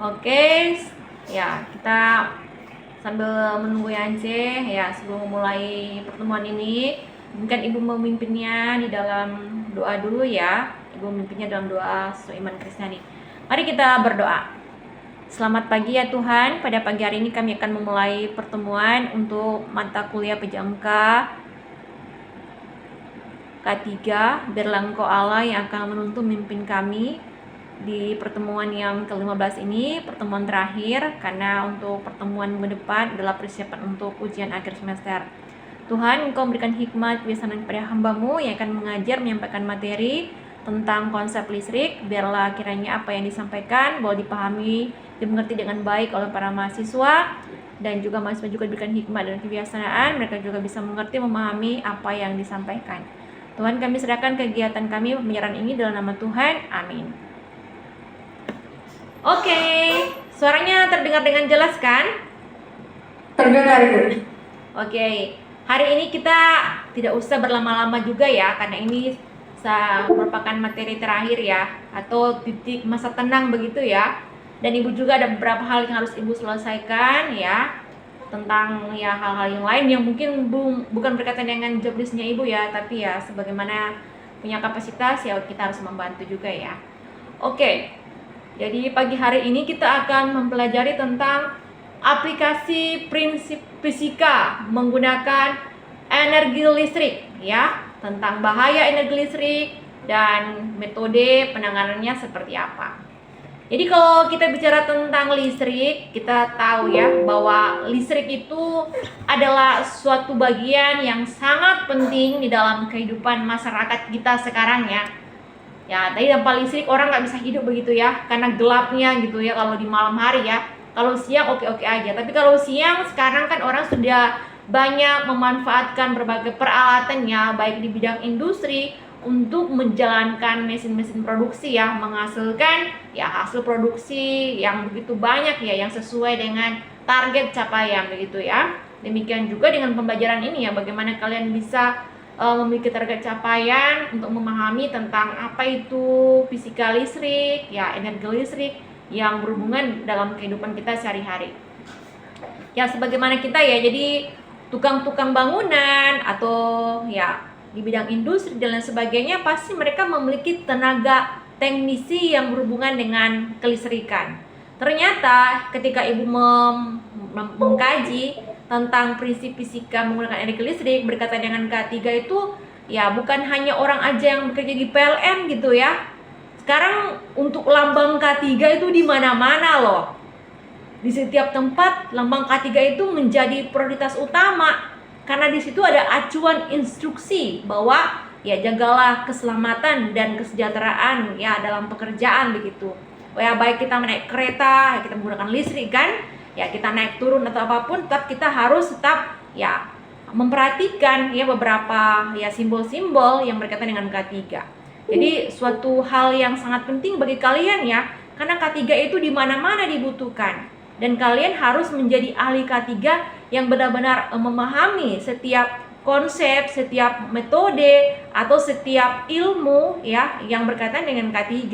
Oke, ya kita sambil menunggu Yance ya sebelum memulai pertemuan ini, mungkin Ibu memimpinnya di dalam doa dulu ya. Ibu memimpinnya dalam doa sesuai iman Kristiani. Mari kita berdoa. Selamat pagi ya Tuhan, pada pagi hari ini kami akan memulai pertemuan untuk mata kuliah PJMK K3. Biarlah Engkau Allah yang akan menuntun mimpin kami di pertemuan yang ke-15 ini, pertemuan terakhir, karena untuk pertemuan minggu depan adalah persiapan untuk ujian akhir semester. Tuhan, Engkau memberikan hikmat kebiasaan kepada hamba-Mu yang akan mengajar, menyampaikan materi tentang konsep listrik. Biarlah kiranya apa yang disampaikan boleh dipahami, dimengerti dengan baik oleh para mahasiswa, dan juga mahasiswa juga diberikan hikmat dan kebiasaan, mereka juga bisa mengerti, memahami apa yang disampaikan. Tuhan, kami serahkan kegiatan kami pembelajaran ini dalam nama Tuhan, amin. Oke, suaranya terdengar dengan jelas kan? Terdengar, Ibu. Oke, hari ini kita tidak usah berlama-lama juga ya, karena ini merupakan materi terakhir ya, atau titik masa tenang begitu ya. Dan Ibu juga ada beberapa hal yang harus Ibu selesaikan ya, tentang ya hal-hal yang lain yang mungkin bukan berkaitan dengan job list-nya Ibu ya, tapi ya sebagaimana punya kapasitas ya kita harus membantu juga ya. Oke. Jadi pagi hari ini kita akan mempelajari tentang aplikasi prinsip fisika menggunakan energi listrik ya, tentang bahaya energi listrik dan metode penanganannya seperti apa. Jadi kalau kita bicara tentang listrik, kita tahu ya bahwa listrik itu adalah suatu bagian yang sangat penting di dalam kehidupan masyarakat kita sekarang ya. Ya, tadi tanpa listrik orang nggak bisa hidup begitu ya, karena gelapnya gitu ya kalau di malam hari ya. Kalau siang oke-oke aja, tapi kalau siang sekarang kan orang sudah banyak memanfaatkan berbagai peralatannya, baik di bidang industri untuk menjalankan mesin-mesin produksi ya, menghasilkan ya hasil produksi yang begitu banyak ya, yang sesuai dengan target capaian begitu ya. Demikian juga dengan pembelajaran ini ya, bagaimana kalian bisa memiliki target capaian untuk memahami tentang apa itu fisika listrik, ya energi listrik yang berhubungan dalam kehidupan kita sehari-hari. Ya sebagaimana kita ya, jadi tukang-tukang bangunan atau ya di bidang industri dan lain sebagainya, pasti mereka memiliki tenaga teknisi yang berhubungan dengan kelistrikan. Ternyata ketika Ibu mengkaji tentang prinsip fisika menggunakan energi listrik berkaitan dengan K3 itu ya bukan hanya orang aja yang bekerja di PLN gitu ya. Sekarang untuk lambang K3 itu di mana-mana loh. Di setiap tempat lambang K3 itu menjadi prioritas utama karena di situ ada acuan instruksi bahwa ya jagalah keselamatan dan kesejahteraan ya dalam pekerjaan begitu. Ya baik kita naik kereta, ya kita menggunakan listrik kan, ya kita naik turun atau apapun, tetap kita harus tetap ya memperhatikan ya beberapa ya simbol-simbol yang berkaitan dengan K3. Jadi suatu hal yang sangat penting bagi kalian ya, karena K3 itu di mana-mana dibutuhkan dan kalian harus menjadi ahli K3 yang benar-benar memahami setiap konsep, setiap metode atau setiap ilmu ya yang berkaitan dengan K3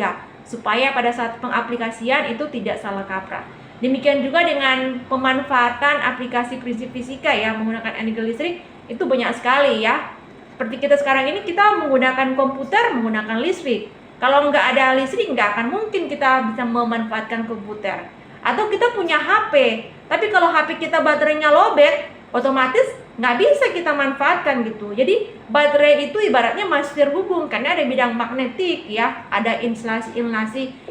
supaya pada saat pengaplikasian itu tidak salah kaprah. Demikian juga dengan pemanfaatan aplikasi prinsip fisika ya menggunakan energi listrik itu banyak sekali ya. Seperti kita sekarang ini kita menggunakan komputer menggunakan listrik. Kalau nggak ada listrik nggak akan mungkin kita bisa memanfaatkan komputer. Atau kita punya HP, tapi kalau HP kita baterainya lowbat, otomatis nggak bisa kita manfaatkan gitu. Jadi baterai itu ibaratnya masih terhubung karena ada bidang magnetik ya, ada insulasi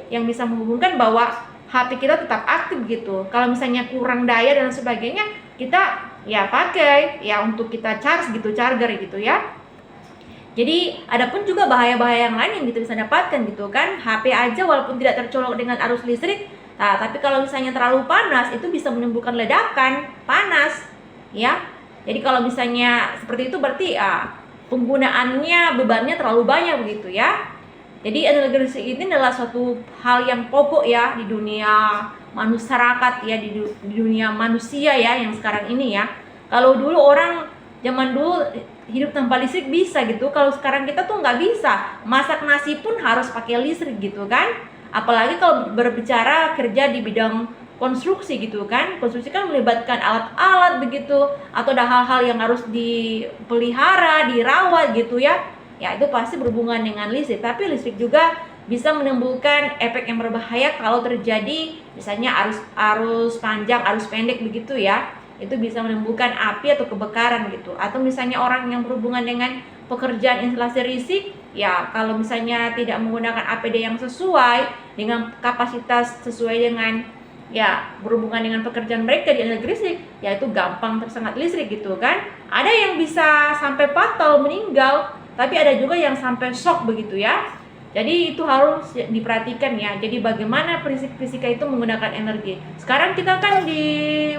yang bisa menghubungkan bahwa HP kita tetap aktif gitu. Kalau misalnya kurang daya dan sebagainya, kita ya pakai ya untuk kita charge gitu, charger gitu ya. Jadi ada pun juga bahaya-bahaya yang lain yang kita bisa dapatkan gitu kan. HP aja walaupun tidak tercolok dengan arus listrik, nah tapi kalau misalnya terlalu panas itu bisa menimbulkan ledakan panas ya. Jadi kalau misalnya seperti itu berarti penggunaannya bebannya terlalu banyak begitu ya. Jadi energi listrik ini adalah suatu hal yang pokok ya di dunia masyarakat ya, di dunia manusia ya yang sekarang ini ya. Kalau dulu orang zaman dulu hidup tanpa listrik bisa gitu, kalau sekarang kita tuh nggak bisa. Masak nasi pun harus pakai listrik gitu kan. Apalagi kalau berbicara kerja di bidang konstruksi gitu kan. Konstruksi kan melibatkan alat-alat begitu, atau ada hal-hal yang harus dipelihara, dirawat gitu ya. Ya itu pasti berhubungan dengan listrik. Tapi listrik juga bisa menimbulkan efek yang berbahaya kalau terjadi misalnya arus panjang, arus pendek begitu ya. Itu bisa menimbulkan api atau kebakaran gitu. Atau misalnya orang yang berhubungan dengan pekerjaan instalasi listrik, ya kalau misalnya tidak menggunakan APD yang sesuai dengan kapasitas sesuai dengan ya berhubungan dengan pekerjaan mereka di energi listrik, ya itu gampang tersengat listrik gitu kan. Ada yang bisa sampai fatal, meninggal, tapi ada juga yang sampai shock begitu ya. Jadi itu harus diperhatikan ya. Jadi bagaimana prinsip fisika itu menggunakan energi. Sekarang kita kan di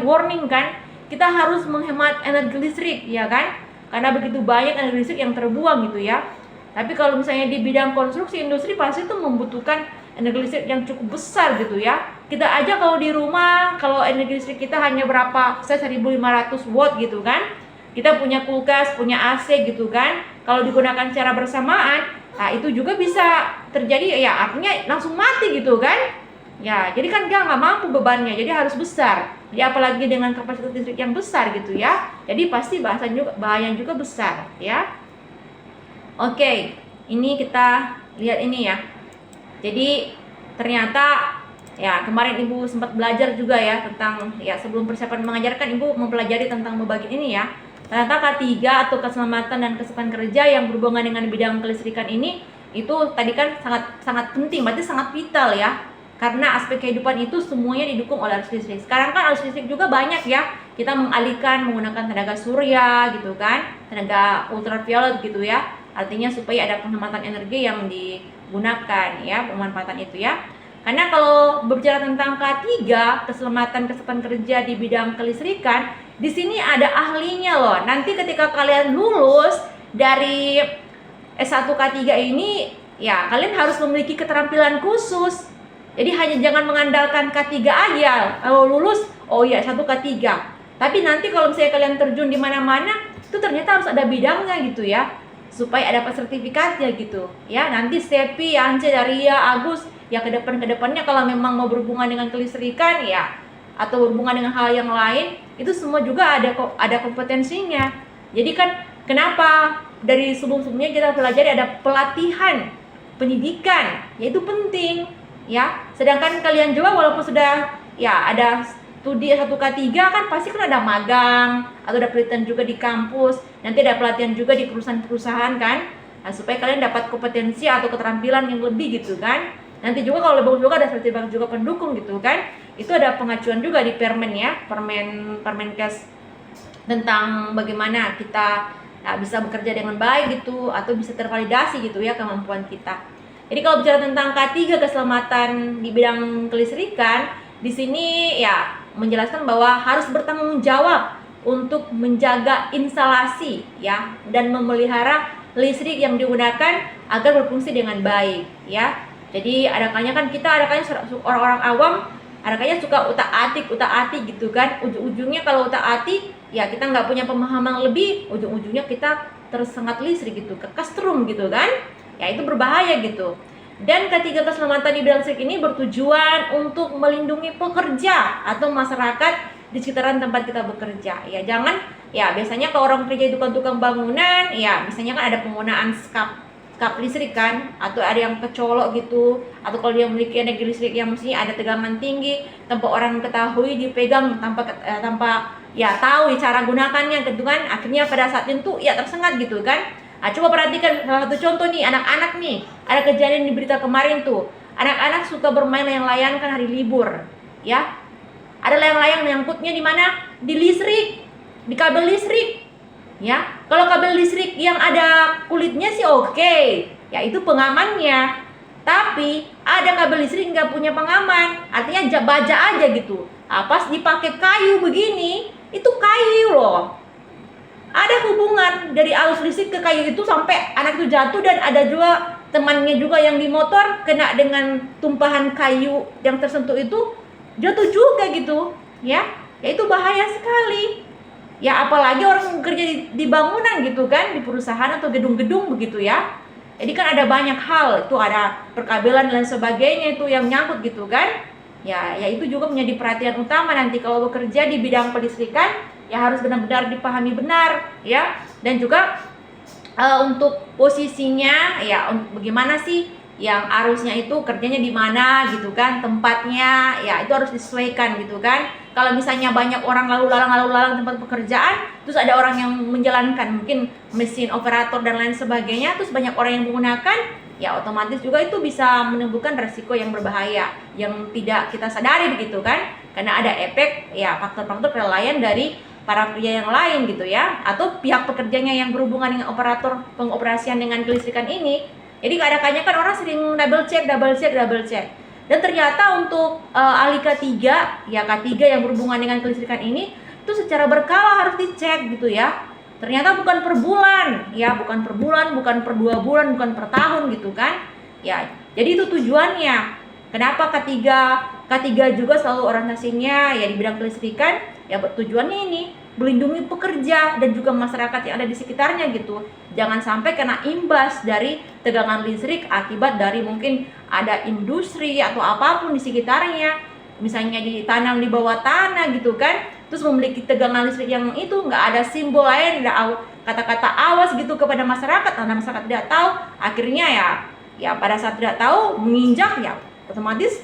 warning kan, kita harus menghemat energi listrik ya kan, karena begitu banyak energi listrik yang terbuang gitu ya. Tapi kalau misalnya di bidang konstruksi industri pasti itu membutuhkan energi listrik yang cukup besar gitu ya. Kita aja kalau di rumah, kalau energi listrik kita hanya berapa, saya 1500 watt gitu kan. Kita punya kulkas, punya AC gitu kan. Kalau digunakan secara bersamaan, nah itu juga bisa terjadi ya, artinya langsung mati gitu kan. Ya, jadi kan dia nggak mampu bebannya, jadi harus besar. Ya apalagi dengan kapasitas listrik yang besar gitu ya. Jadi pasti bahaya juga besar ya. Oke, ini kita lihat ini ya. Jadi ternyata ya kemarin Ibu sempat belajar juga ya tentang ya sebelum persiapan mengajarkan Ibu mempelajari tentang membagi ini ya. Ternyata K3 atau keselamatan dan kesehatan kerja yang berhubungan dengan bidang kelistrikan ini itu tadi kan sangat penting, berarti sangat vital ya. Karena aspek kehidupan itu semuanya didukung oleh arus listrik. Sekarang kan arus listrik juga banyak ya. Kita mengalihkan menggunakan tenaga surya gitu kan, tenaga ultraviolet gitu ya. Artinya supaya ada penghematan energi yang digunakan ya, pemanfaatan itu ya. Karena kalau berbicara tentang K3, keselamatan kesehatan kerja di bidang kelistrikan, di sini ada ahlinya loh. Nanti ketika kalian lulus dari S1 K3 ini, ya kalian harus memiliki keterampilan khusus. Jadi hanya jangan mengandalkan K3 aja. Kalau lulus, oh iya S1 K3. Tapi nanti kalau misalnya kalian terjun di mana-mana, itu ternyata harus ada bidangnya gitu ya. Supaya dapat sertifikatnya gitu. Ya, nanti Stepi, Ance, Daria, Agus, ya kedepannya kalau memang mau berhubungan dengan kelistrikan ya, atau berhubungan dengan hal yang lain, itu semua juga ada kompetensinya. Jadi kan kenapa dari sebelumnya kita pelajari ada pelatihan pendidikan, yaitu penting ya. Sedangkan kalian juga walaupun sudah ya ada studi S1 K3 kan pasti kan ada magang atau ada penelitian juga di kampus, nanti ada pelatihan juga di perusahaan-perusahaan kan. Nah, supaya kalian dapat kompetensi atau keterampilan yang lebih gitu kan. Nanti juga kalau lebih juga ada sertifikat juga pendukung gitu kan. Itu ada pengajuan juga di Permen ya, Permenkes tentang bagaimana kita bisa bekerja dengan baik gitu, atau bisa tervalidasi gitu ya kemampuan kita. Jadi kalau bicara tentang K3 keselamatan di bidang kelistrikan, di sini ya menjelaskan bahwa harus bertanggung jawab untuk menjaga instalasi ya dan memelihara listrik yang digunakan agar berfungsi dengan baik ya. Jadi ada kalanya orang-orang awam suka utak-atik gitu kan. Ujung-ujungnya kalau utak-atik ya kita nggak punya pemahaman lebih, ujung-ujungnya kita tersengat listrik gitu, kekestrum gitu kan. Ya itu berbahaya gitu. Dan ketiga keselamatan di bidang listrik ini bertujuan untuk melindungi pekerja atau masyarakat di sekitaran tempat kita bekerja. Ya jangan ya biasanya kalau orang kerja itu kan tukang bangunan, ya misalnya kan ada penggunaan skap listrik kan, atau ada yang kecolok gitu, atau kalau dia memiliki energi listrik yang mestinya ada tegangan tinggi tanpa orang ketahui dipegang tanpa ya tahu cara gunakannya gitu kan, akhirnya pada saat itu ya tersengat gitu kan. Nah, coba perhatikan salah satu contoh nih, anak-anak nih. Ada kejadian di berita kemarin tuh. Anak-anak suka bermain layang-layang kan hari libur, ya. Ada layang-layang nyangkutnya di mana? Di listrik, di kabel listrik. Ya. Kalau kabel listrik yang ada kulitnya sih oke. Ya itu pengamannya. Tapi ada kabel listrik nggak punya pengaman, artinya baja aja gitu. Nah, pas dipakai kayu begini, itu kayu loh. Ada hubungan dari arus listrik ke kayu itu sampai anak itu jatuh, dan ada juga temannya juga yang di motor kena dengan tumpahan kayu yang tersentuh itu, jatuh juga gitu ya. Ya itu bahaya sekali. Ya apalagi orang bekerja di bangunan gitu kan, di perusahaan atau gedung-gedung begitu ya. Jadi kan ada banyak hal, itu ada perkabelan dan sebagainya itu yang nyangkut gitu kan. Ya itu juga menjadi perhatian utama nanti kalau bekerja di bidang pelistrikan, ya harus benar-benar dipahami benar ya. Dan juga untuk posisinya ya, bagaimana sih yang arusnya itu kerjanya di mana gitu kan, tempatnya ya itu harus disesuaikan gitu kan. Kalau misalnya banyak orang lalu lalang tempat pekerjaan, terus ada orang yang menjalankan mungkin mesin operator dan lain sebagainya, terus banyak orang yang menggunakan, ya otomatis juga itu bisa menimbulkan resiko yang berbahaya yang tidak kita sadari begitu kan, karena ada efek ya faktor-faktor kelalaian dari para pria yang lain gitu ya, atau pihak pekerjanya yang berhubungan dengan operator pengoperasian dengan kelistrikan ini. Jadi kadang-kadang kan orang sering double check. Dan ternyata untuk ahli K3 ya, K3 yang berhubungan dengan kelistrikan ini itu secara berkala harus dicek gitu ya. Ternyata bukan per bulan, ya bukan per bulan, bukan per 2 bulan, bukan per tahun gitu kan. Ya, jadi itu tujuannya. Kenapa K3 juga selalu orientasinya ya di bidang kelistrikan, ya bertujuannya ini melindungi pekerja dan juga masyarakat yang ada di sekitarnya gitu. Jangan sampai kena imbas dari tegangan listrik akibat dari mungkin ada industri atau apapun di sekitarnya. Misalnya ditanam di bawah tanah gitu kan, terus memiliki tegangan listrik yang itu nggak ada simbol lain, ada kata-kata awas gitu kepada masyarakat, karena masyarakat tidak tahu, akhirnya ya pada saat tidak tahu menginjak, ya otomatis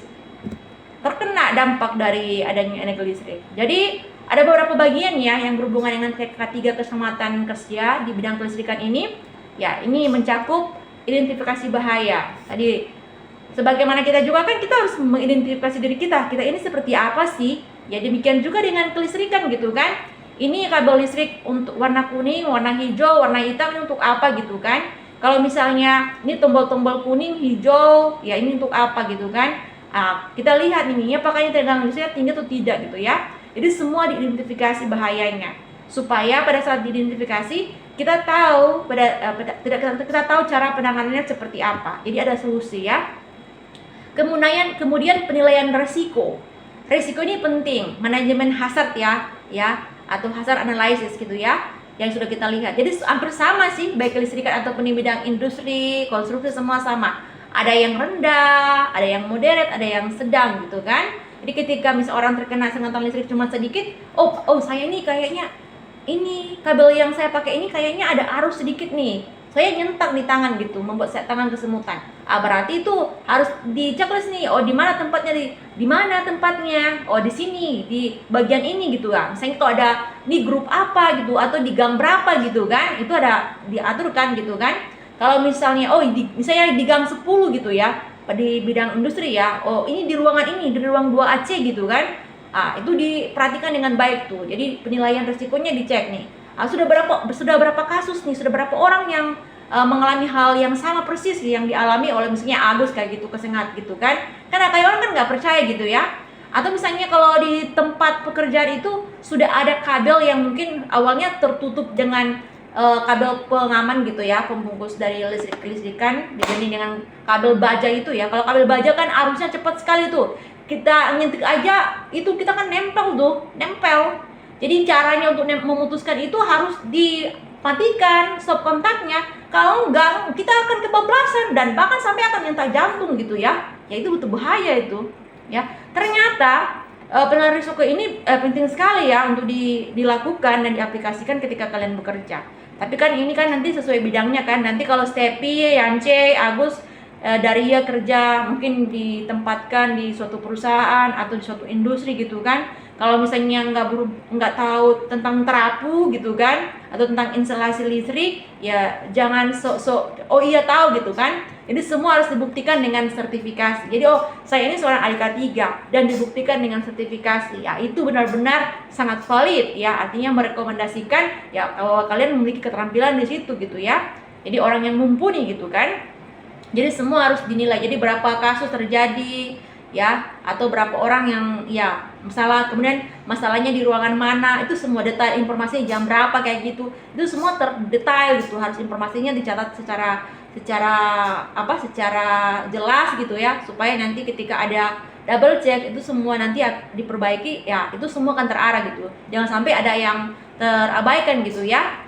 terkena dampak dari adanya energi listrik. Jadi ada beberapa bagian ya yang berhubungan dengan K3 keselamatan kerja di bidang kelistrikan ini. Ya, ini mencakup identifikasi bahaya. Tadi sebagaimana kita juga kan kita harus mengidentifikasi diri kita ini seperti apa sih. Ya demikian juga dengan kelistrikan gitu kan. Ini kabel listrik untuk warna kuning, warna hijau, warna hitam ini untuk apa gitu kan. Kalau misalnya ini tombol-tombol kuning, hijau, ya ini untuk apa gitu kan. Kita lihat ini apakah ini tegangan listriknya tinggi atau tidak gitu ya. Jadi semua diidentifikasi bahayanya supaya pada saat diidentifikasi kita tahu kita tahu cara penanganannya seperti apa. Jadi ada solusi ya. Kemudian penilaian resiko. Resiko ini penting, manajemen hazard ya atau hazard analysis gitu ya, yang sudah kita lihat. Jadi hampir sama sih, baik kelistrikan ataupun di bidang industri, konstruksi semua sama. Ada yang rendah, ada yang moderate, ada yang sedang gitu kan. Jadi ketika misal orang terkena sengatan listrik cuma sedikit, oh saya ini kayaknya ini kabel yang saya pakai ini kayaknya ada arus sedikit nih, saya nyentak di tangan gitu, membuat saya tangan kesemutan. Berarti itu harus di checklist nih. Oh, di mana tempatnya, di mana tempatnya? Oh, di sini, di bagian ini gitu kan. Misalnya kalau ada di grup apa gitu atau di gang berapa gitu kan, itu ada diatur kan gitu kan. Kalau misalnya misalnya di gang 10 gitu ya, di bidang industri ya. Oh, ini di ruangan ini, di ruang 2AC gitu kan. Itu diperhatikan dengan baik tuh. Jadi penilaian resikonya dicek nih. Sudah berapa kasus nih, sudah berapa orang yang mengalami hal yang sama persis yang dialami oleh misalnya Agus kayak gitu, kesengat gitu kan. Karena kayak orang kan nggak percaya gitu ya. Atau misalnya kalau di tempat pekerjaan itu sudah ada kabel yang mungkin awalnya tertutup dengan kabel pengaman gitu ya, pembungkus dari kelistrikan dibanding dengan kabel baja itu ya. Kalau kabel baja kan arusnya cepat sekali tuh. Kita nyentik aja itu kita kan nempel. Jadi caranya untuk memutuskan itu harus dimatikan stop kontaknya. Kalau enggak, kita akan kebablasan dan bahkan sampai akan nyentak jantung gitu ya. Ya itu betul bahaya itu. Ya, ternyata penilaian risiko ini penting sekali ya untuk dilakukan dan diaplikasikan ketika kalian bekerja. Tapi kan ini kan nanti sesuai bidangnya kan. Nanti kalau Stepi, Yance, Agus dari kerja mungkin ditempatkan di suatu perusahaan atau di suatu industri gitu kan. Kalau misalnya nggak tahu tentang terapu gitu kan, atau tentang instalasi listrik, ya jangan sok-sok iya tahu gitu kan. Jadi semua harus dibuktikan dengan sertifikasi. Jadi saya ini seorang ahli K3 dan dibuktikan dengan sertifikasi. Ya itu benar-benar sangat valid ya. Artinya merekomendasikan ya kalau kalian memiliki keterampilan di situ gitu ya. Jadi orang yang mumpuni gitu kan. Jadi semua harus dinilai. Jadi berapa kasus terjadi ya, atau berapa orang yang ya kemudian masalahnya di ruangan mana, itu semua detail informasi jam berapa kayak gitu, itu semua terdetail gitu, harus informasinya dicatat secara jelas gitu ya, supaya nanti ketika ada double check itu semua nanti diperbaiki ya, itu semua akan terarah gitu, jangan sampai ada yang terabaikan gitu ya.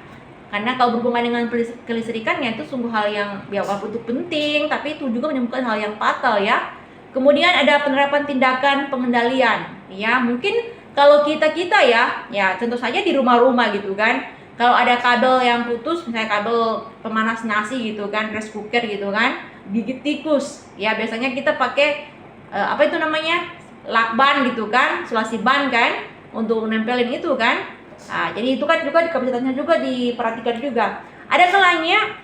Karena kalau berhubungan dengan kelistrikan ya itu sungguh hal yang ya walaupun itu penting, tapi itu juga menimbulkan hal yang fatal ya. Kemudian ada penerapan tindakan pengendalian. Ya, mungkin kalau kita ya tentu saja di rumah-rumah gitu kan. Kalau ada kabel yang putus, misalnya kabel pemanas nasi gitu kan, rice cooker gitu kan, gigit tikus. Ya, biasanya kita pakai apa itu namanya? Lakban gitu kan, sulasi ban kan untuk nempelin itu kan. Nah, jadi itu kan juga di kapasitasnya juga diperhatikan juga. Ada kalanya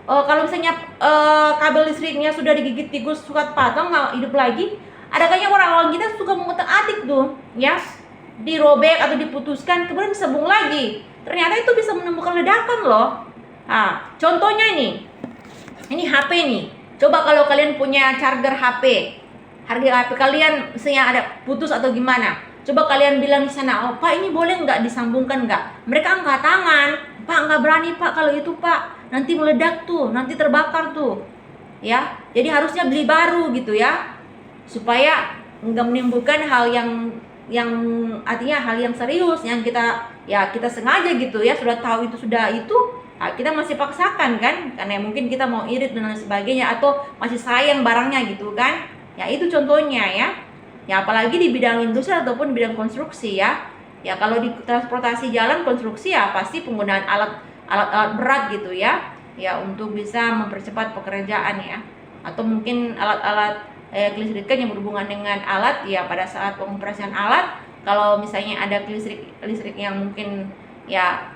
kalau misalnya kabel listriknya sudah digigit tikus suka patah nggak hidup lagi, ada kalanya orang-orang kita suka mengutak-atik tuh, ya dirobek atau diputuskan kemudian disambung lagi. Ternyata itu bisa menimbulkan ledakan loh. Nah, contohnya ini HP nih. Coba kalau kalian punya charger HP, harga HP kalian misalnya ada putus atau gimana? Coba kalian bilang di sana, oh Pak ini boleh nggak disambungkan nggak? Mereka angkat tangan, Pak nggak berani Pak kalau itu Pak, nanti meledak tuh, nanti terbakar tuh, ya. Jadi harusnya beli baru gitu ya, supaya nggak menimbulkan hal yang artinya hal yang serius yang kita sengaja gitu ya, sudah tahu itu nah, kita masih paksakan kan, karena mungkin kita mau irit dan lain sebagainya atau masih sayang barangnya gitu kan. Ya itu contohnya ya. Ya apalagi di bidang industri ataupun bidang konstruksi ya. Ya kalau di transportasi jalan konstruksi ya pasti penggunaan alat berat gitu ya. Ya untuk bisa mempercepat pekerjaan ya. Atau mungkin alat-alat kelistrikan yang berhubungan dengan alat ya pada saat pengoperasian alat, kalau misalnya ada listrik yang mungkin ya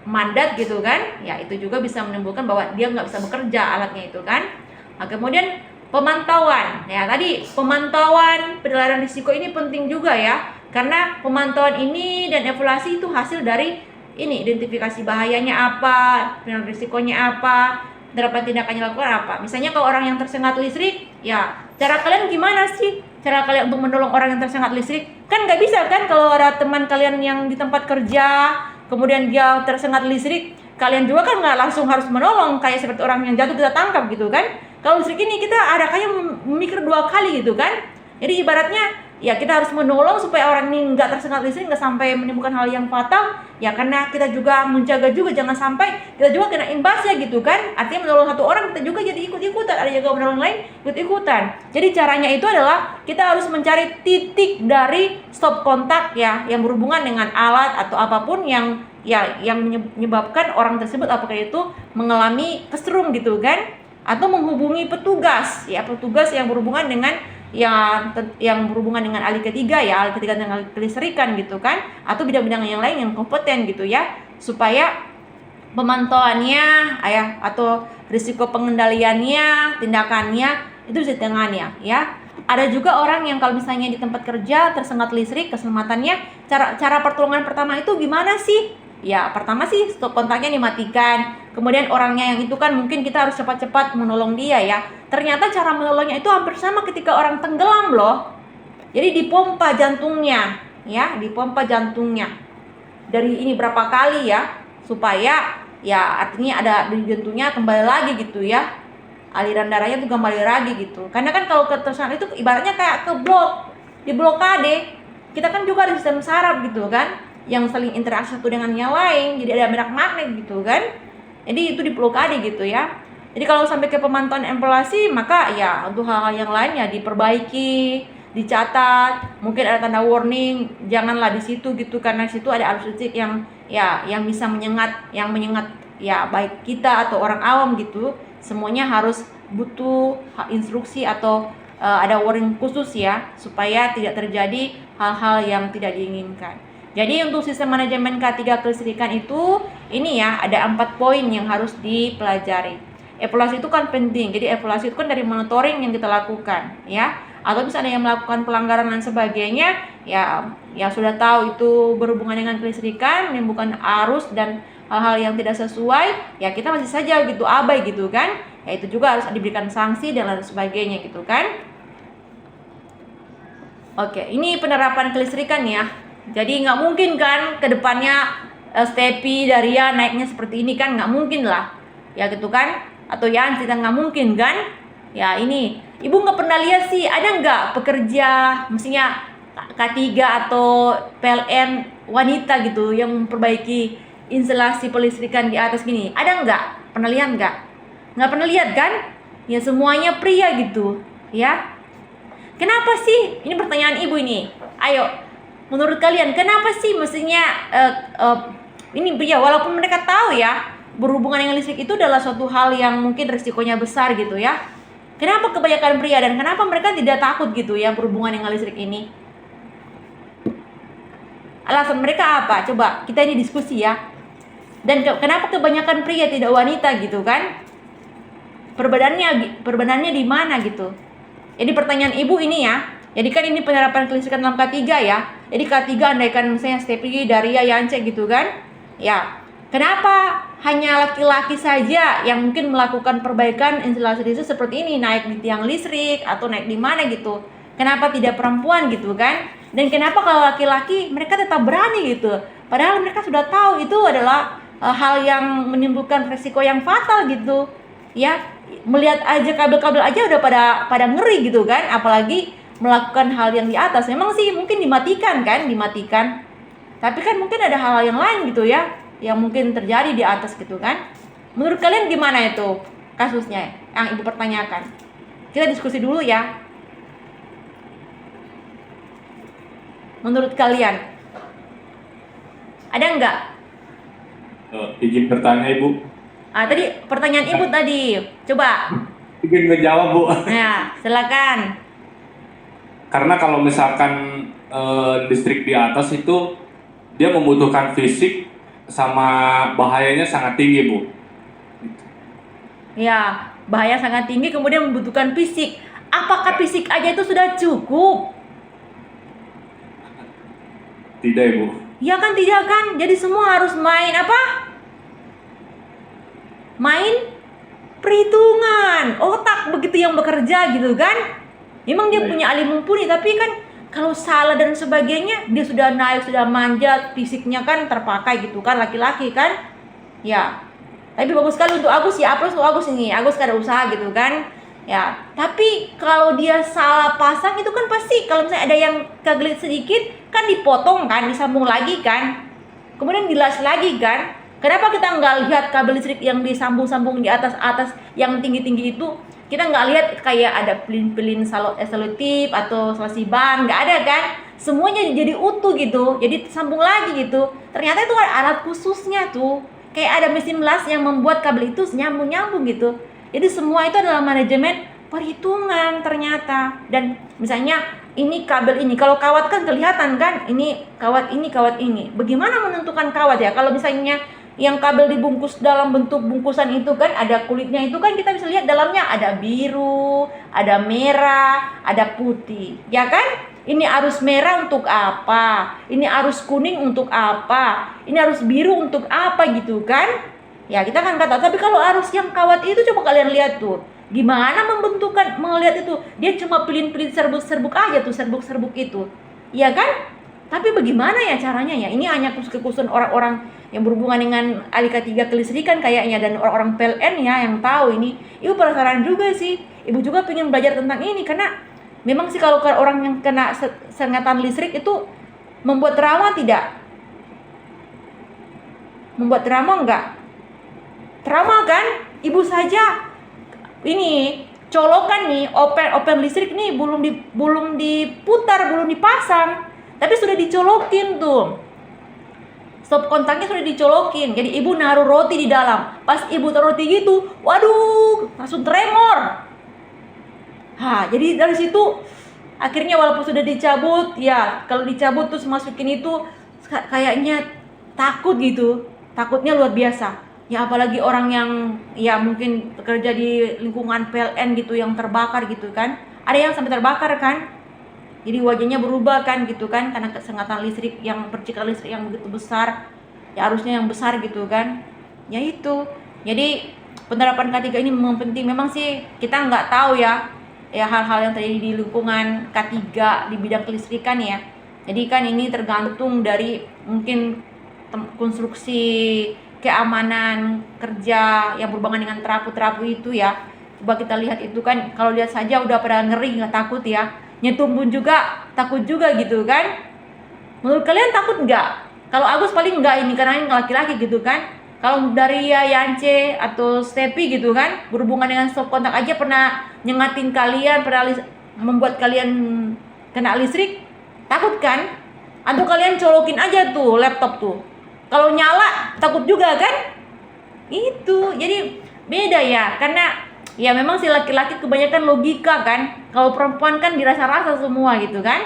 mandat gitu kan, ya itu juga bisa menimbulkan bahwa dia nggak bisa bekerja alatnya itu kan. Nah, kemudian pemantauan, ya tadi pemantauan penilaian risiko ini penting juga ya, karena pemantauan ini dan evaluasi itu hasil dari ini identifikasi bahayanya apa, penilaian risikonya apa, penerapan tindakan yang dilakukan apa. Misalnya kalau orang yang tersengat listrik, ya cara kalian gimana sih? Cara kalian untuk menolong orang yang tersengat listrik? Kan nggak bisa kan kalau ada teman kalian yang di tempat kerja, kemudian dia tersengat listrik, kalian juga kan nggak langsung harus menolong kayak seperti orang yang jatuh kita tangkap gitu kan. Kalau listrik ini kita ada kayak memikir 2 kali gitu kan. Jadi ibaratnya ya kita harus menolong supaya orang ini nggak tersengat listrik, nggak sampai menimbulkan hal yang fatal. Ya karena kita juga menjaga juga jangan sampai kita juga kena imbasnya gitu kan. Artinya menolong satu orang kita juga jadi ikut-ikutan, ada juga menolong lain ikut-ikutan. Jadi caranya itu adalah kita harus mencari titik dari stop kontak ya yang berhubungan dengan alat atau apapun yang menyebabkan orang tersebut apakah itu mengalami kesetrum gitu kan, atau menghubungi petugas yang berhubungan dengan yang berhubungan dengan ahli ketiga dengan ahli kelistrikan gitu kan, atau bidang-bidang yang lain yang kompeten gitu ya, supaya pemantauannya atau risiko pengendaliannya, tindakannya itu bisa ditangani ya. Ada juga orang yang kalau misalnya di tempat kerja tersengat listrik, keselamatannya cara pertolongan pertama itu gimana sih? Ya pertama sih stop kontaknya dimatikan. Kemudian orangnya yang itu kan mungkin kita harus cepat-cepat menolong dia ya. Ternyata cara menolongnya itu hampir sama ketika orang tenggelam loh. Jadi dipompa jantungnya ya, dipompa jantungnya. Dari ini berapa kali ya, supaya ya artinya ada di jantungnya kembali lagi gitu ya. Aliran darahnya tuh kembali lagi gitu. Karena kan kalau ketersengat itu ibaratnya kayak diblokade. Kita kan juga ada sistem saraf gitu kan, yang saling interaksi satu dengan yang lain, jadi ada merak magnet gitu kan. Jadi itu diblokade gitu ya. Jadi kalau sampai ke pemantauan evaluasi, maka ya untuk hal-hal yang lain ya diperbaiki, dicatat, mungkin ada tanda warning, janganlah di situ gitu, karena di situ ada arus listrik yang bisa menyengat ya baik kita atau orang awam gitu. Semuanya harus butuh instruksi atau ada warning khusus ya, supaya tidak terjadi hal-hal yang tidak diinginkan. Jadi untuk sistem manajemen K3 kelistrikan itu ini ya ada 4 poin yang harus dipelajari. Evaluasi itu kan penting. Jadi evaluasi itu kan dari monitoring yang kita lakukan ya. Atau bisa ada yang melakukan pelanggaran dan sebagainya ya sudah tahu itu berhubungan dengan kelistrikan, menimbulkan arus dan hal-hal yang tidak sesuai, ya kita masih saja gitu abai gitu kan. Ya itu juga harus diberikan sanksi dan lain sebagainya gitu kan. Oke, ini penerapan kelistrikan ya. Jadi nggak mungkin kan ke depannya Stepi, Daria naiknya seperti ini kan, nggak mungkin lah ya gitu kan. Atau ya kita nggak mungkin kan. Ya ini ibu nggak pernah lihat sih ada nggak pekerja mestinya K3 atau PLN wanita gitu yang memperbaiki instalasi pelistrikan di atas gini? Ada nggak? Pernah lihat nggak? Nggak pernah lihat kan? Ya semuanya pria gitu, ya. Kenapa sih? Ini pertanyaan ibu ini. Ayo, menurut kalian kenapa sih mestinya ini pria, walaupun mereka tahu ya berhubungan dengan listrik itu adalah suatu hal yang mungkin resikonya besar gitu ya. Kenapa kebanyakan pria dan kenapa mereka tidak takut gitu ya berhubungan dengan listrik ini? Alasan mereka apa? Coba kita ini diskusi ya. Dan kenapa kebanyakan pria tidak wanita gitu kan? Perbedaannya di mana gitu? Jadi pertanyaan ibu ini ya. Jadi kan ini penerapan kelistrikan dalam K3 ya. Jadi K3 andaikan misalnya Stepi, Daria, Yance gitu kan. Ya. Kenapa hanya laki-laki saja yang mungkin melakukan perbaikan instalasi listrik seperti ini, naik di tiang listrik atau naik di mana gitu? Kenapa tidak perempuan gitu kan? Dan kenapa kalau laki-laki mereka tetap berani gitu? Padahal mereka sudah tahu itu adalah hal yang menimbulkan resiko yang fatal gitu. Ya, melihat aja kabel-kabel aja udah pada ngeri gitu kan, apalagi melakukan hal yang di atas. Memang sih mungkin dimatikan. Tapi kan mungkin ada hal-hal yang lain gitu ya, yang mungkin terjadi di atas gitu kan. Menurut kalian gimana itu kasusnya yang ibu pertanyakan? Kita diskusi dulu ya. Menurut kalian ada nggak? Izin bertanya Ibu. Tadi pertanyaan ibu tadi, coba. Izin ngejawab Bu. Ya, silakan. Karena kalau misalkan listrik di atas itu dia membutuhkan fisik sama bahayanya sangat tinggi Bu. Ya, bahaya sangat tinggi kemudian membutuhkan fisik. Apakah fisik aja itu sudah cukup? Tidak Ibu. Ya kan tidak kan? Jadi semua harus main apa? Main perhitungan, otak begitu yang bekerja gitu kan. Memang dia punya alih mumpuni, tapi kan kalau salah dan sebagainya dia sudah naik, sudah manjat, fisiknya kan terpakai gitu kan, laki-laki kan. Ya, tapi bagus sekali untuk Agus ya, plus untuk Agus ini, Agus ada usaha gitu kan. Ya, tapi kalau dia salah pasang itu kan pasti kalau misalnya ada yang kegelit sedikit kan dipotong kan, disambung lagi kan, kemudian dilas lagi kan. Kenapa kita nggak lihat kabel listrik yang disambung-sambung di atas yang tinggi-tinggi itu? Kita nggak lihat kayak ada pelin-pelin selotip atau selasi ban, nggak ada kan? Semuanya jadi utuh gitu, jadi sambung lagi gitu. Ternyata itu ada alat khususnya tuh, kayak ada mesin las yang membuat kabel itu nyambung-nyambung gitu. Jadi semua itu adalah manajemen perhitungan ternyata. Dan misalnya ini kabel ini, kalau kawat kan kelihatan kan, ini kawat ini. Bagaimana menentukan kawat ya? Kalau misalnya yang kabel dibungkus dalam bentuk bungkusan itu kan ada kulitnya itu kan kita bisa lihat dalamnya ada biru, ada merah, ada putih, ya kan? Ini arus merah untuk apa? Ini arus kuning untuk apa? Ini arus biru untuk apa gitu kan? Ya kita kan kata, tapi kalau arus yang kawat itu coba kalian lihat tuh. Gimana melihat itu? Dia cuma pelin-pelin serbuk-serbuk aja tuh, serbuk-serbuk itu. Iya kan? Tapi bagaimana ya caranya ya? Ini hanya kekhususan orang-orang yang berhubungan dengan K3 kelistrikan kayaknya, dan orang-orang PLN ya yang tahu ini. Ibu penasaran juga sih. Ibu juga pengen belajar tentang ini karena memang sih kalau orang yang kena sengatan listrik itu membuat trauma tidak? Membuat trauma enggak? Trauma kan? Ibu saja ini colokan nih, open listrik nih belum diputar, belum dipasang, tapi sudah dicolokin tuh. Stop kontaknya sudah dicolokin. Jadi ibu naruh roti di dalam. Pas ibu taruh roti gitu, waduh, langsung tremor. Jadi dari situ akhirnya walaupun sudah dicabut, ya kalau dicabut terus masukin itu kayaknya takut gitu. Takutnya luar biasa. Ya apalagi orang yang ya mungkin bekerja di lingkungan PLN gitu yang terbakar gitu kan. Ada yang sampai terbakar kan. Jadi wajahnya berubah kan gitu kan, karena kesengatan listrik yang percikan listrik yang begitu besar. Ya arusnya yang besar gitu kan. Ya itu. Jadi penerapan K3 ini memang penting. Memang sih kita nggak tahu ya hal-hal yang terjadi di lingkungan K3 di bidang kelistrikan ya. Jadi kan ini tergantung dari mungkin konstruksi keamanan kerja yang berhubungan dengan terapu-terapu itu ya. Coba kita lihat itu kan, kalau lihat saja udah pada ngeri, nggak takut ya. Nyentuh pun juga takut juga gitu kan. Menurut kalian takut nggak? Kalau Agus paling enggak ini karena ini laki-laki gitu kan. Kalau dari ya Yance atau Stepi gitu kan, berhubungan dengan stop kontak aja pernah nyengatin kalian, membuat kalian kena listrik, takut kan? Atau kalian colokin aja tuh laptop tuh. Kalau nyala takut juga kan? Itu. Jadi beda ya, karena ya memang si laki-laki kebanyakan logika kan. Kalau perempuan kan dirasa-rasa semua gitu kan.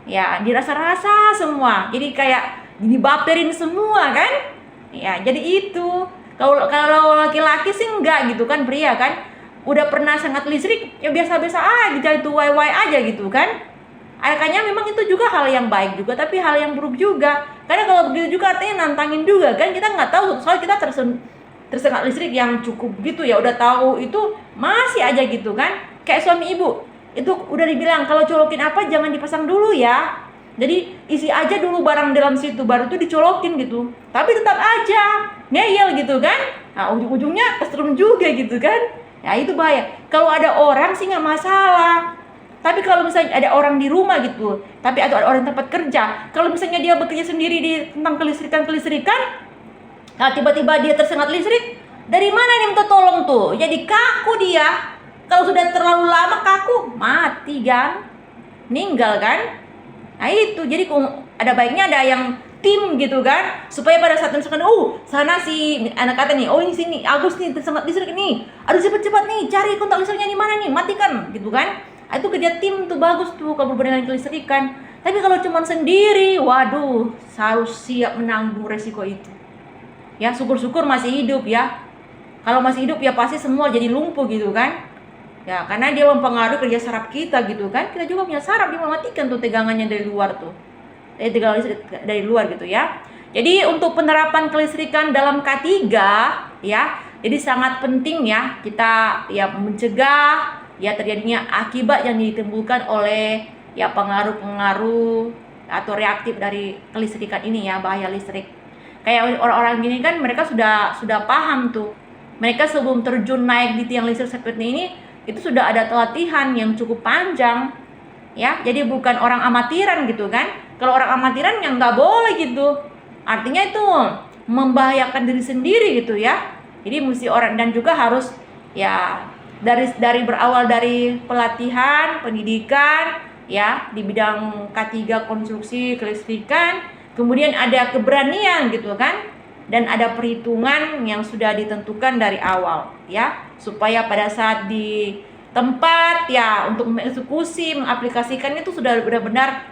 Ya, dirasa-rasa semua. Jadi kayak dibaperin semua kan? Ya, jadi itu. Kalau laki-laki sih enggak gitu kan, pria kan. Udah pernah sangat listrik, ya biasa-biasa aja itu way-way aja gitu kan. Kayaknya memang itu juga hal yang baik juga, tapi hal yang buruk juga. Karena kalau begitu juga artinya nantangin juga kan. Kita nggak tahu soal kita tersengat listrik yang cukup gitu ya. Udah tahu itu masih aja gitu kan. Kayak suami ibu, itu udah dibilang kalau colokin apa jangan dipasang dulu ya. Jadi isi aja dulu barang dalam situ, baru tuh dicolokin gitu. Tapi tetap aja ngeyel gitu kan. Nah ujung-ujungnya kesetrum juga gitu kan. Ya itu bahaya. Kalau ada orang sih nggak masalah. Tapi kalau misalnya ada orang di rumah gitu, tapi atau ada orang tempat kerja, kalau misalnya dia bekerja sendiri di tentang kelistrikan, nah tiba-tiba dia tersengat listrik, dari mana nih minta tolong tuh? Jadi kaku dia. Kalau sudah terlalu lama kaku, mati kan, meninggal kan. Nah itu, jadi ada baiknya ada yang tim gitu kan, supaya pada saat misalkan sana si anak kata nih, ini sini Agus nih tersengat listrik nih, aduh cepet-cepet nih cari kontak listriknya di mana nih, matikan gitu kan. Itu kerja tim tuh bagus tuh kalau berhubungan dengan kelistrikan. Tapi kalau cuma sendiri, waduh, harus siap menanggung resiko itu. Ya syukur-syukur masih hidup ya. Kalau masih hidup ya pasti semua jadi lumpuh gitu kan. Ya karena dia mempengaruhi kerja saraf kita gitu kan. Kita juga punya saraf, dia mematikan tuh tegangannya dari luar tuh. Tegangan listrik dari luar gitu ya. Jadi untuk penerapan kelistrikan dalam K3 ya, jadi sangat penting ya kita ya mencegah ya terjadinya akibat yang ditimbulkan oleh ya pengaruh-pengaruh atau reaktif dari kelistrikan ini ya, bahaya listrik. Kayak orang-orang gini kan mereka sudah paham tuh. Mereka sebelum terjun naik di tiang listrik seperti ini itu sudah ada pelatihan yang cukup panjang ya. Jadi bukan orang amatiran gitu kan. Kalau orang amatiran yang nggak boleh gitu. Artinya itu membahayakan diri sendiri gitu ya. Jadi mesti orang, dan juga harus ya dari berawal dari pelatihan, pendidikan ya di bidang K3 konstruksi kelistrikan, kemudian ada keberanian gitu kan, dan ada perhitungan yang sudah ditentukan dari awal ya, supaya pada saat di tempat ya untuk mengeksekusi, mengaplikasikan itu sudah benar-benar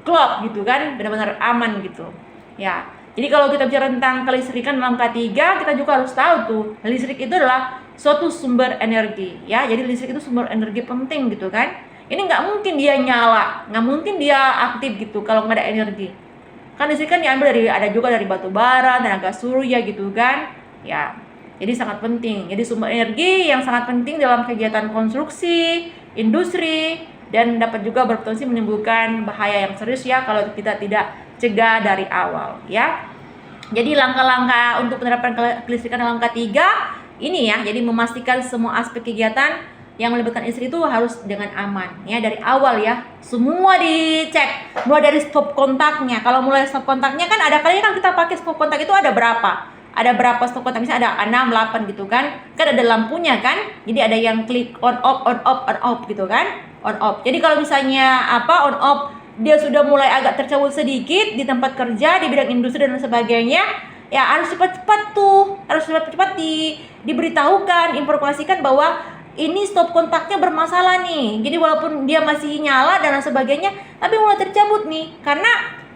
klop gitu kan, benar-benar aman gitu ya. Jadi kalau kita bicara tentang kelistrikan dalam K3, kita juga harus tahu tuh listrik itu adalah suatu sumber energi ya. Jadi listrik itu sumber energi penting gitu kan. Ini nggak mungkin dia nyala, nggak mungkin dia aktif gitu kalau nggak ada energi. Kan listrik kan diambil ada juga dari batu bara, tenaga surya gitu kan ya. Jadi sangat penting. Jadi sumber energi yang sangat penting dalam kegiatan konstruksi, industri, dan dapat juga berpotensi menimbulkan bahaya yang serius ya kalau kita tidak cegah dari awal ya. Jadi langkah-langkah untuk penerapan kelistrikan dalam K3 ini ya, jadi memastikan semua aspek kegiatan yang melibatkan listrik itu harus dengan aman ya dari awal ya. Semua dicek, mulai dari stop kontaknya. Kalau mulai stop kontaknya kan ada kalinya kan kita pakai stop kontak itu ada berapa? Ada berapa stop kontak? Misalnya ada 6, 8 gitu kan. Kan ada lampunya kan. Jadi ada yang klik on off gitu kan. On off. Jadi kalau misalnya on off dia sudah mulai agak tercabut sedikit di tempat kerja, di bidang industri dan sebagainya, ya harus cepat-cepat tuh, harus cepat-cepat diberitahukan, informasikan bahwa ini stop kontaknya bermasalah nih. Jadi walaupun dia masih nyala dan sebagainya, tapi mulai tercabut nih. Karena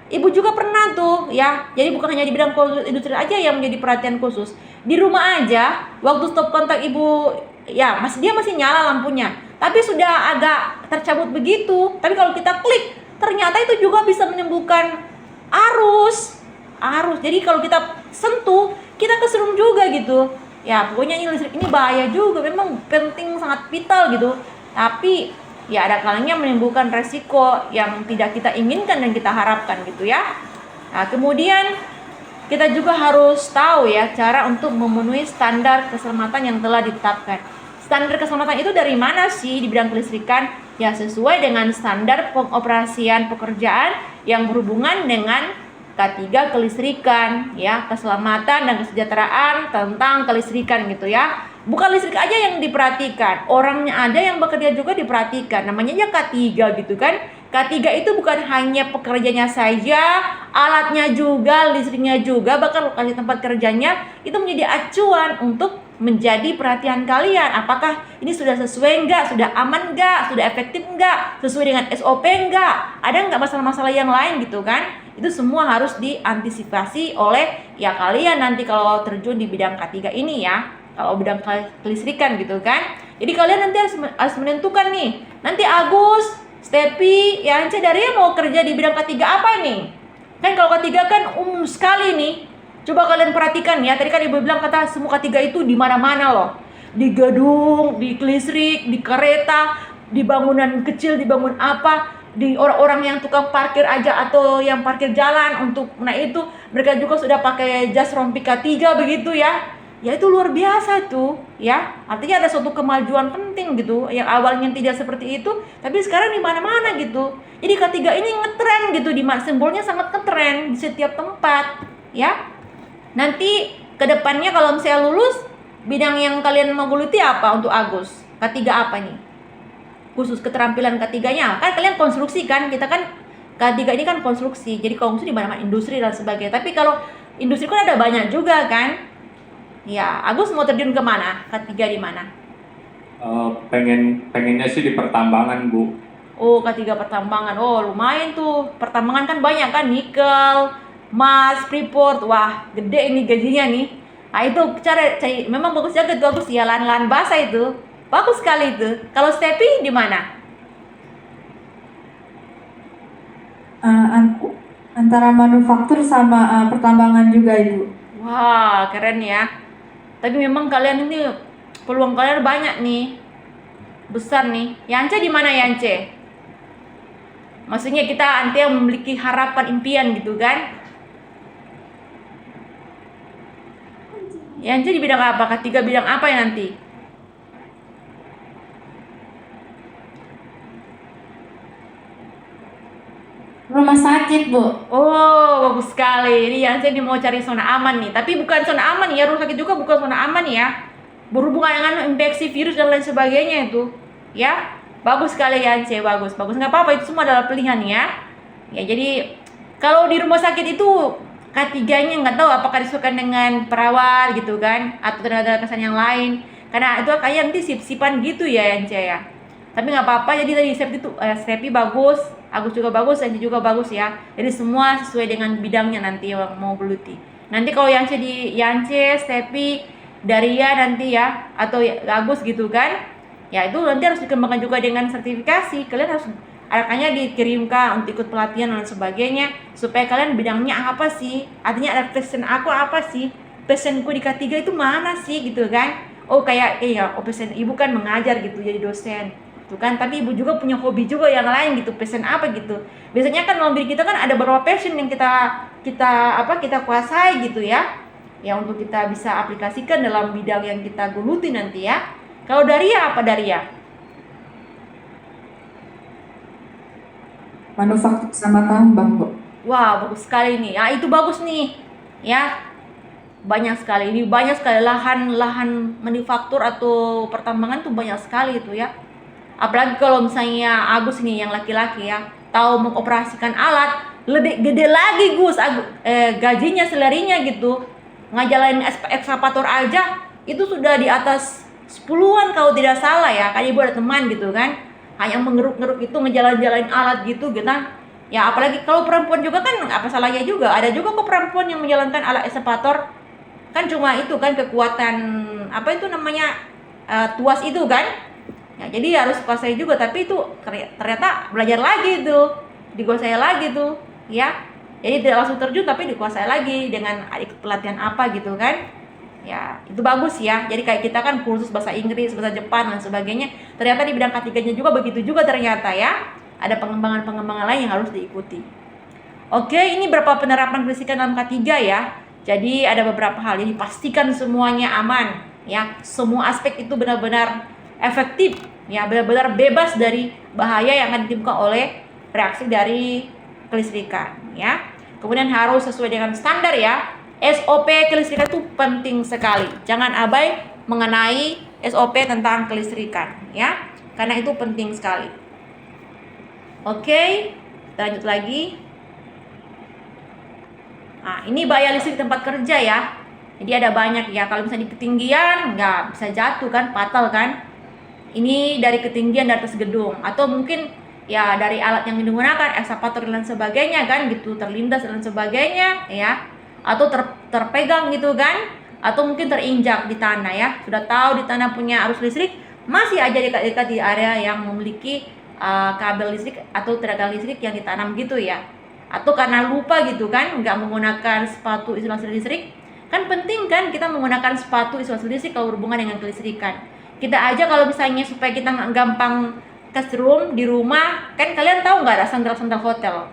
ibu juga pernah tuh ya. Jadi bukan hanya di bidang industri aja yang menjadi perhatian khusus. Di rumah aja, waktu stop kontak ibu ya dia masih nyala lampunya, tapi sudah agak tercabut begitu. Tapi kalau kita klik, ternyata itu juga bisa menimbulkan arus. Jadi kalau kita sentuh, kita keserum juga gitu. Ya pokoknya ini listrik ini bahaya juga, memang penting, sangat vital gitu. Tapi ya ada kalanya menimbulkan resiko yang tidak kita inginkan dan kita harapkan gitu ya. Nah kemudian kita juga harus tahu ya cara untuk memenuhi standar keselamatan yang telah ditetapkan. Standar keselamatan itu dari mana sih di bidang kelistrikan? Ya sesuai dengan standar pengoperasian pekerjaan yang berhubungan dengan K3 kelistrikan ya, keselamatan dan kesejahteraan tentang kelistrikan gitu ya. Bukan listrik aja yang diperhatikan, orangnya ada yang bekerja juga diperhatikan. Namanya aja K3 gitu kan. K3 itu bukan hanya pekerjanya saja, alatnya juga, listriknya juga, bahkan lokasi tempat kerjanya itu menjadi acuan untuk menjadi perhatian kalian. Apakah ini sudah sesuai enggak, sudah aman enggak, sudah efektif enggak, sesuai dengan SOP enggak, ada enggak masalah-masalah yang lain gitu kan. Itu semua harus diantisipasi oleh ya kalian nanti kalau terjun di bidang K3 ini ya, kalau bidang kelistrikan gitu kan. Jadi kalian nanti harus menentukan nih, nanti Agus, Stepi, Yance, Daria mau kerja di bidang K3 apa nih? Kan kalau K3 kan umum sekali nih. Coba kalian perhatikan ya, tadi kan Ibu bilang kata semua K3 itu di mana-mana loh. Di gedung, di listrik, di kereta, di bangunan kecil, di bangun apa, di orang-orang yang tukang parkir aja atau yang parkir jalan untuk itu mereka juga sudah pakai jas rompi K3 begitu ya. Ya itu luar biasa tuh ya. Artinya ada suatu kemajuan penting gitu yang awalnya tidak seperti itu tapi sekarang di mana-mana gitu. Jadi K3 ini ngetren gitu, di simbolnya sangat ngetren di setiap tempat ya. Nanti kedepannya kalau misalnya lulus, bidang yang kalian mau geluti apa untuk Agus? K3 apa nih? Khusus keterampilan K3-nya. Kan kalian konstruksi kan, kita kan K3 ini kan konstruksi. Jadi konstruksi di mana-mana industri dan sebagainya. Tapi kalau industri kan ada banyak juga kan? Ya, Agus mau terjun ke mana? K3 di mana? Pengennya sih di pertambangan, Bu. Oh, K3 pertambangan. Oh, lumayan tuh. Pertambangan kan banyak kan, nikel, emas, freeport. Wah, gede ini gajinya nih. Nah, itu cari memang bagus ya, lahan-lahan basah itu. Bagus sekali itu. Kalau Stepi di mana? Antara manufaktur sama pertambangan juga, Ibu. Wah, keren ya. Tapi memang kalian ini peluang kalian banyak nih. Besar nih. Yance di mana Yance? Maksudnya kita nanti yang memiliki harapan impian gitu kan? Yance di bidang apa? K3 bidang apa ya nanti? Rumah sakit, Bu. Oh, bagus sekali. Ini Yance ini mau cari zona aman nih. Tapi bukan zona aman ya, rumah sakit juga bukan zona aman ya. Berhubungan dengan infeksi virus dan lain sebagainya itu. Ya, bagus sekali Yance, bagus. Nggak apa-apa, itu semua adalah pilihan ya. Ya, jadi kalau di rumah sakit itu K3-nya nggak tahu apakah disukai dengan perawat gitu kan, atau tenaga kesehatan yang lain. Karena itu kayak nanti sip-sipan gitu ya Yance ya. Tapi nggak apa-apa, jadi tadi Stepi bagus, Agus juga bagus, Yance juga bagus ya. Jadi semua sesuai dengan bidangnya nanti yang mau geluti. Nanti kalau Yance Stepi, Daria nanti ya, atau Agus gitu kan, ya itu nanti harus dikembangkan juga dengan sertifikasi. Kalian harus akannya dikirimkan untuk ikut pelatihan dan sebagainya, supaya kalian bidangnya apa sih, artinya ada passion aku apa sih, passionku di K3 itu mana sih gitu kan. Oh kayak passion ibu kan mengajar gitu, jadi dosen tuh kan, tapi ibu juga punya hobi juga yang lain gitu, passion apa gitu. Biasanya kan dalam diri kita kan ada beberapa passion yang kita kuasai gitu ya, untuk kita bisa aplikasikan dalam bidang yang kita geluti nanti ya. Kalau Daria apa Daria? Manufaktur sama tambang, Bu. Wah, bagus sekali nih. Ah, itu bagus nih. Ya. Banyak sekali. Ini banyak sekali lahan manufaktur atau pertambangan tuh banyak sekali itu ya. Apalagi kalau misalnya Agus nih yang laki-laki ya, tahu mengoperasikan alat, lebih gede lagi Gus. Gajinya, selerinya gitu. Ngajalain ekskavator aja itu sudah di atas 10-an kalau tidak salah ya. Kayak ibu ada teman gitu kan, hanya mengeruk-ngeruk itu, ngejalan-jalanin alat gitu kan. Ya apalagi kalau perempuan juga kan apa salahnya juga. Ada juga kok perempuan yang menjalankan alat ekskavator. Kan cuma itu kan kekuatan apa itu namanya tuas itu kan. Ya jadi harus kuasai juga, tapi itu ternyata belajar lagi itu, dikuasai lagi tuh ya. Jadi tidak langsung terjun tapi dikuasai lagi dengan ikut pelatihan apa gitu kan. Ya, itu bagus ya. Jadi kayak kita kan kursus bahasa Inggris, bahasa Jepang dan sebagainya. Ternyata di bidang K3-nya juga begitu juga ternyata ya. Ada pengembangan-pengembangan lain yang harus diikuti. Oke, ini berapa penerapan kelistrikan dalam K3 ya. Jadi ada beberapa hal. Jadi pastikan semuanya aman ya. Semua aspek itu benar-benar efektif ya, benar-benar bebas dari bahaya yang akan ditimbulkan oleh reaksi dari kelistrikan ya. Kemudian harus sesuai dengan standar ya. SOP kelistrikan itu penting sekali. Jangan abai mengenai SOP tentang kelistrikan ya. Karena itu penting sekali. Oke, kita lanjut lagi. Nah, ini bahaya listrik di tempat kerja ya. Jadi ada banyak ya. Kalau misalnya di ketinggian, nggak bisa jatuh kan, fatal kan. Ini dari ketinggian dari atas gedung. Atau mungkin ya dari alat yang digunakan, eskavator dan sebagainya kan gitu, terlindas dan sebagainya ya. Atau terpegang gitu kan. Atau mungkin terinjak di tanah ya. Sudah tahu di tanah punya arus listrik, masih aja dekat-dekat di area yang memiliki kabel listrik atau tenaga listrik yang ditanam gitu ya. Atau karena lupa gitu kan, nggak menggunakan sepatu isolasi listrik. Kan penting kan kita menggunakan sepatu isolasi listrik kalau berhubungan dengan kelistrikan. Kita aja kalau misalnya supaya kita nggak gampang kesetrum di rumah, kan kalian tahu nggak ada sandal-sandal hotel?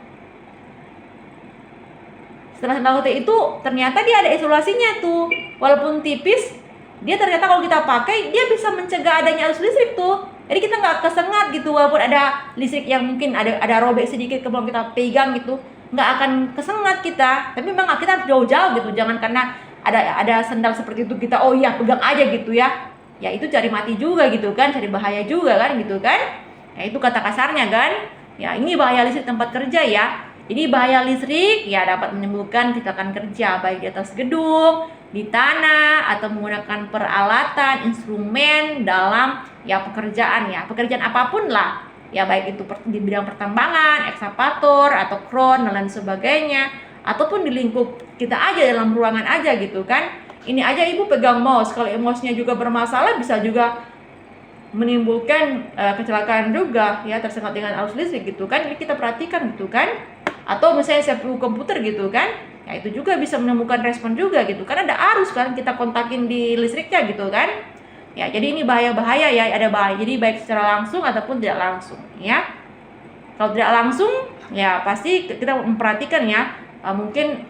Sandal hotel itu ternyata dia ada isolasinya tuh, walaupun tipis, dia ternyata kalau kita pakai dia bisa mencegah adanya arus listrik tuh. Jadi kita nggak kesengat gitu, walaupun ada listrik yang mungkin ada robek sedikit kalau kita pegang gitu, nggak akan kesengat kita. Tapi memang kita harus jauh-jauh gitu, jangan karena ada sandal seperti itu kita pegang aja gitu ya. Ya itu cari mati juga gitu kan, cari bahaya juga kan gitu kan. Ya itu kata kasarnya kan. Ya ini bahaya listrik tempat kerja ya. Jadi bahaya listrik ya dapat menimbulkan kecelakaan kerja baik di atas gedung, di tanah, atau menggunakan peralatan, instrumen dalam ya pekerjaan ya. Pekerjaan apapun lah. Ya baik itu di bidang pertambangan, ekskavator, atau kron dan lain sebagainya. Ataupun di lingkup kita aja dalam ruangan aja gitu kan. Ini aja ibu pegang mouse, kalau mouse-nya juga bermasalah bisa juga menimbulkan kecelakaan juga ya, tersengat dengan arus listrik gitu kan. Jadi kita perhatikan gitu kan. Atau misalnya CPU komputer gitu kan, ya itu juga bisa menemukan respon juga gitu kan, ada arus kan kita kontakin di listriknya gitu kan. Ya jadi ini bahaya-bahaya ya, ada bahaya. Jadi baik secara langsung ataupun tidak langsung ya. Kalau tidak langsung ya pasti kita memperhatikan ya, mungkin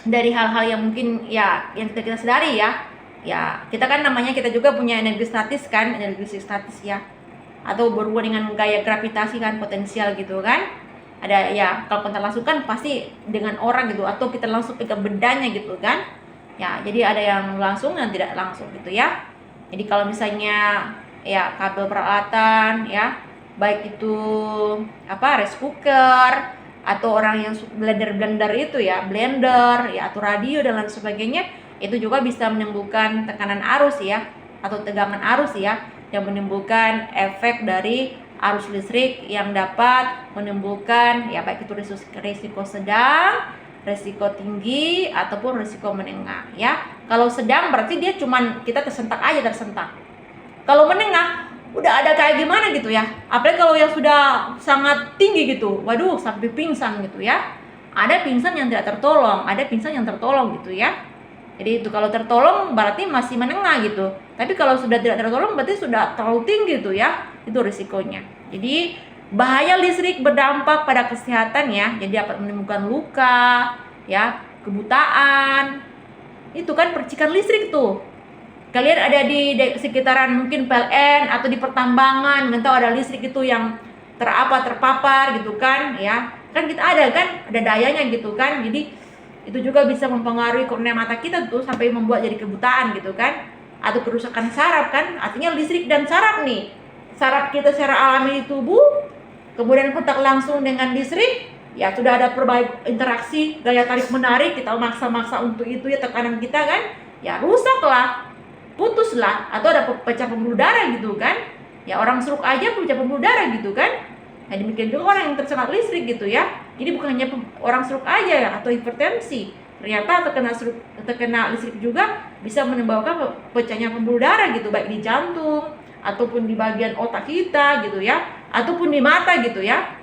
dari hal-hal yang mungkin ya yang kita sadari ya. Ya kita kan namanya kita juga punya energi statis kan, energi statis ya, atau berhubungan dengan gaya gravitasi kan, potensial gitu kan. Ada ya, kalau kita langsung kan pasti dengan orang gitu, atau kita langsung pegang bendanya gitu kan. Ya jadi ada yang langsung dan tidak langsung gitu ya. Jadi kalau misalnya ya kabel peralatan ya, baik itu rice cooker atau orang yang blender itu ya, blender ya, atau radio dan lain sebagainya, itu juga bisa menimbulkan tekanan arus ya, atau tegangan arus ya, yang menimbulkan efek dari arus listrik yang dapat menimbulkan ya baik itu risiko sedang, risiko tinggi, ataupun risiko menengah ya. Kalau sedang berarti dia cuman kita tersentak. Kalau menengah udah ada kayak gimana gitu ya. Apalagi kalau yang sudah sangat tinggi gitu, waduh sampai pingsan gitu ya. Ada pingsan yang tidak tertolong, ada pingsan yang tertolong gitu ya. Jadi itu kalau tertolong berarti masih menengah gitu. Tapi kalau sudah tidak tertolong berarti sudah terlalu tinggi gitu ya. Itu risikonya. Jadi bahaya listrik berdampak pada kesehatan ya. Jadi dapat menimbulkan luka, ya, kebutaan. Itu kan percikan listrik tuh. Kalian ada di sekitaran mungkin PLN atau di pertambangan, tahu ada listrik itu yang terpapar gitu kan, ya. Kan kita ada dayanya gitu kan. Jadi itu juga bisa mempengaruhi kornea mata kita tuh sampai membuat jadi kebutaan gitu kan, atau kerusakan saraf kan. Artinya listrik dan saraf nih, saraf kita secara alami di tubuh kemudian kontak langsung dengan listrik ya, sudah ada interaksi gaya tarik menarik, kita maksa untuk itu ya, tekanan kita kan ya rusaklah, putuslah, atau ada pecah pembuluh darah gitu kan ya. Orang stroke aja pecah pembuluh darah gitu kan. Nah demikian juga orang yang tersengat listrik gitu ya. Jadi bukan hanya orang stroke aja ya, atau hipertensi, ternyata terkena listrik juga bisa menimbulkan pecahnya pembuluh darah gitu, baik di jantung ataupun di bagian otak kita gitu ya, ataupun di mata gitu ya.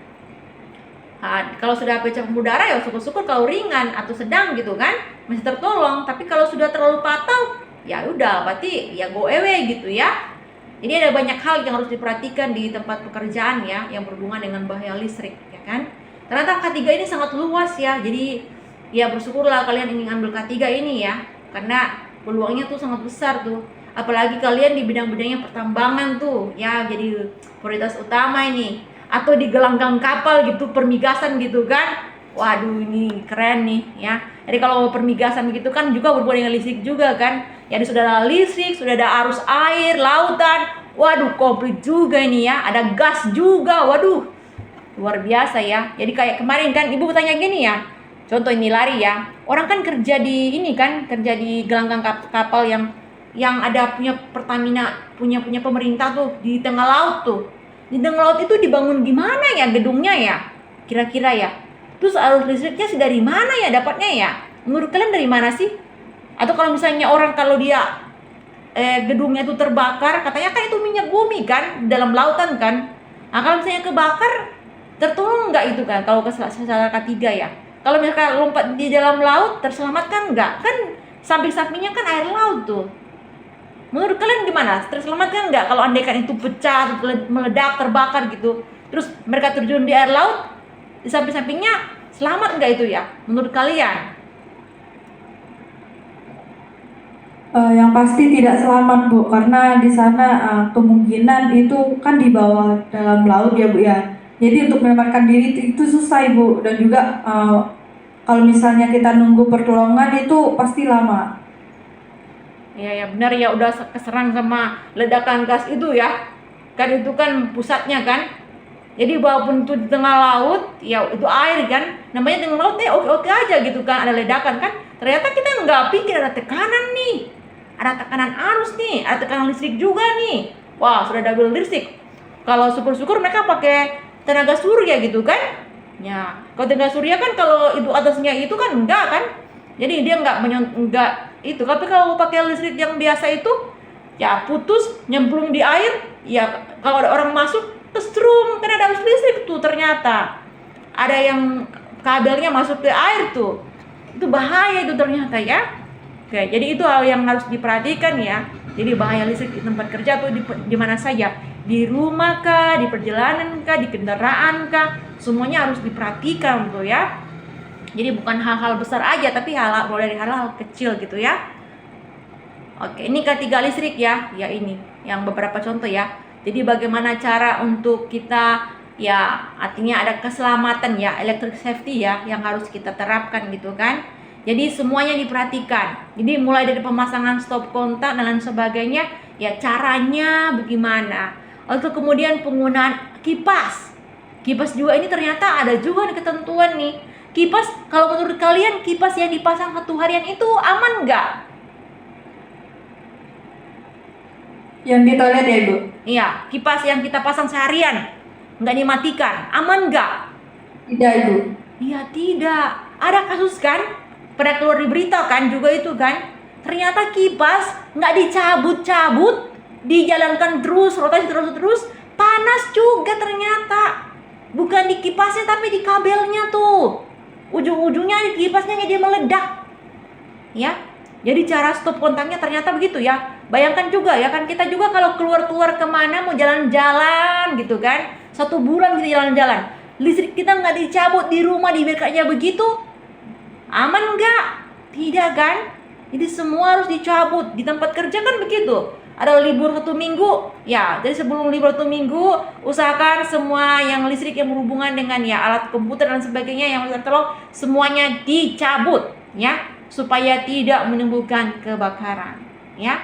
Nah, kalau sudah pecah pembuluh darah ya syukur-syukur kalau ringan atau sedang gitu kan masih tertolong. Tapi kalau sudah terlalu fatal ya udah berarti ya go away gitu ya. Jadi ada banyak hal yang harus diperhatikan di tempat pekerjaan ya, yang berhubungan dengan bahaya listrik ya kan. Ternyata K3 ini sangat luas ya. Jadi ya bersyukurlah kalian ingin ambil K3 ini ya, karena peluangnya tuh sangat besar tuh. Apalagi kalian di bidang-bidangnya pertambangan tuh ya, jadi prioritas utama ini. Atau di gelanggang kapal gitu, permigasan gitu kan. Waduh, ini keren nih ya. Jadi kalau permigasan gitu kan juga berhubungan dengan listrik juga kan. Jadi sudah ada listrik, sudah ada arus air, lautan. Waduh, komplit juga ini ya. Ada gas juga. Waduh, luar biasa ya. Jadi kayak kemarin kan ibu bertanya gini ya. Contoh ini lari ya. Orang kan kerja di ini kan, kerja di gelanggang kapal yang ada punya Pertamina, punya pemerintah tuh di tengah laut tuh. Di tengah laut itu dibangun gimana ya gedungnya ya? Kira-kira ya. Terus arus listriknya sih dari mana ya dapatnya ya? Menurut kalian dari mana sih? Atau kalau misalnya orang kalau dia gedungnya itu terbakar, katanya kan itu minyak bumi kan, dalam lautan kan. Nah kalau misalnya kebakar, tertolong nggak itu kan? Kalau secara ketiga ya. Kalau misalkan lompat di dalam laut, terselamatkan nggak? Kan samping-sampingnya kan air laut tuh. Menurut kalian gimana? Terselamatkan nggak kalau andaikan itu pecah, meledak, terbakar gitu? Terus mereka terjun di air laut, di samping-sampingnya selamat nggak itu ya? Menurut kalian? Yang pasti tidak selamat Bu, karena di sana kemungkinan itu kan di bawah dalam laut ya Bu ya. Jadi untuk menyelamatkan diri itu susah Bu, dan juga kalau misalnya kita nunggu pertolongan itu pasti lama. Ya benar ya, udah keserang sama ledakan gas itu ya. Kan itu kan pusatnya kan. Jadi walaupun itu di tengah laut, ya itu air kan. Namanya tengah laut ya oke-oke aja gitu kan, ada ledakan kan. Ternyata kita nggak pikir ada tekanan nih. Ada tekanan arus nih, ada tekanan listrik juga nih. Wah, sudah double listrik. Kalau syukur-syukur mereka pakai tenaga surya gitu kan. Ya, kalau tenaga surya kan kalau itu atasnya itu kan enggak kan. Jadi dia enggak itu. Tapi kalau pakai listrik yang biasa itu ya putus, nyemplung di air, ya kalau ada orang masuk kesetrum, kan ada arus listrik tuh ternyata. Ada yang kabelnya masuk ke air tuh. Itu bahaya itu ternyata ya. Oke, jadi itu hal yang harus diperhatikan ya. Jadi bahaya listrik di tempat kerja tuh di mana saja, di rumah kah, di perjalanan kah, di kendaraan kah, semuanya harus diperhatikan tuh ya. Jadi bukan hal-hal besar aja, tapi mulai dari hal-hal kecil gitu ya. Oke, ini ketiga listrik ya. Ya ini, yang beberapa contoh ya. Jadi bagaimana cara untuk kita ya, artinya ada keselamatan ya, electric safety ya, yang harus kita terapkan gitu kan. Jadi semuanya diperhatikan. Jadi mulai dari pemasangan stop kontak dan lain sebagainya, ya caranya bagaimana. Untuk kemudian penggunaan kipas. Kipas juga ini ternyata ada juga nih ketentuan nih. Kipas, kalau menurut kalian kipas yang dipasang satu harian itu aman nggak? Yang di toilet ya Ibu? Iya, kipas yang kita pasang seharian nggak dimatikan, aman nggak? Tidak Ibu. Iya tidak. Ada kasus kan? Pernah keluar di berita kan juga itu kan? Ternyata kipas nggak dicabut-cabut, dijalankan terus, rotasi terus, panas juga ternyata. Bukan di kipasnya tapi di kabelnya tuh. Ujung-ujungnya di kipasnya dia meledak. Ya. Jadi cara stop kontaknya ternyata begitu ya. Bayangkan juga ya kan, kita juga kalau keluar kemana mau jalan-jalan gitu kan, 1 bulan kita jalan-jalan, listrik kita nggak dicabut di rumah, dibiarkannya begitu, aman nggak? Tidak kan? Jadi semua harus dicabut. Di tempat kerja kan begitu. Ada libur 1 minggu, ya. Jadi sebelum libur 1 minggu, usahakan semua yang listrik yang berhubungan dengan ya alat komputer dan sebagainya yang tertolong semuanya dicabut, ya, supaya tidak menimbulkan kebakaran, ya.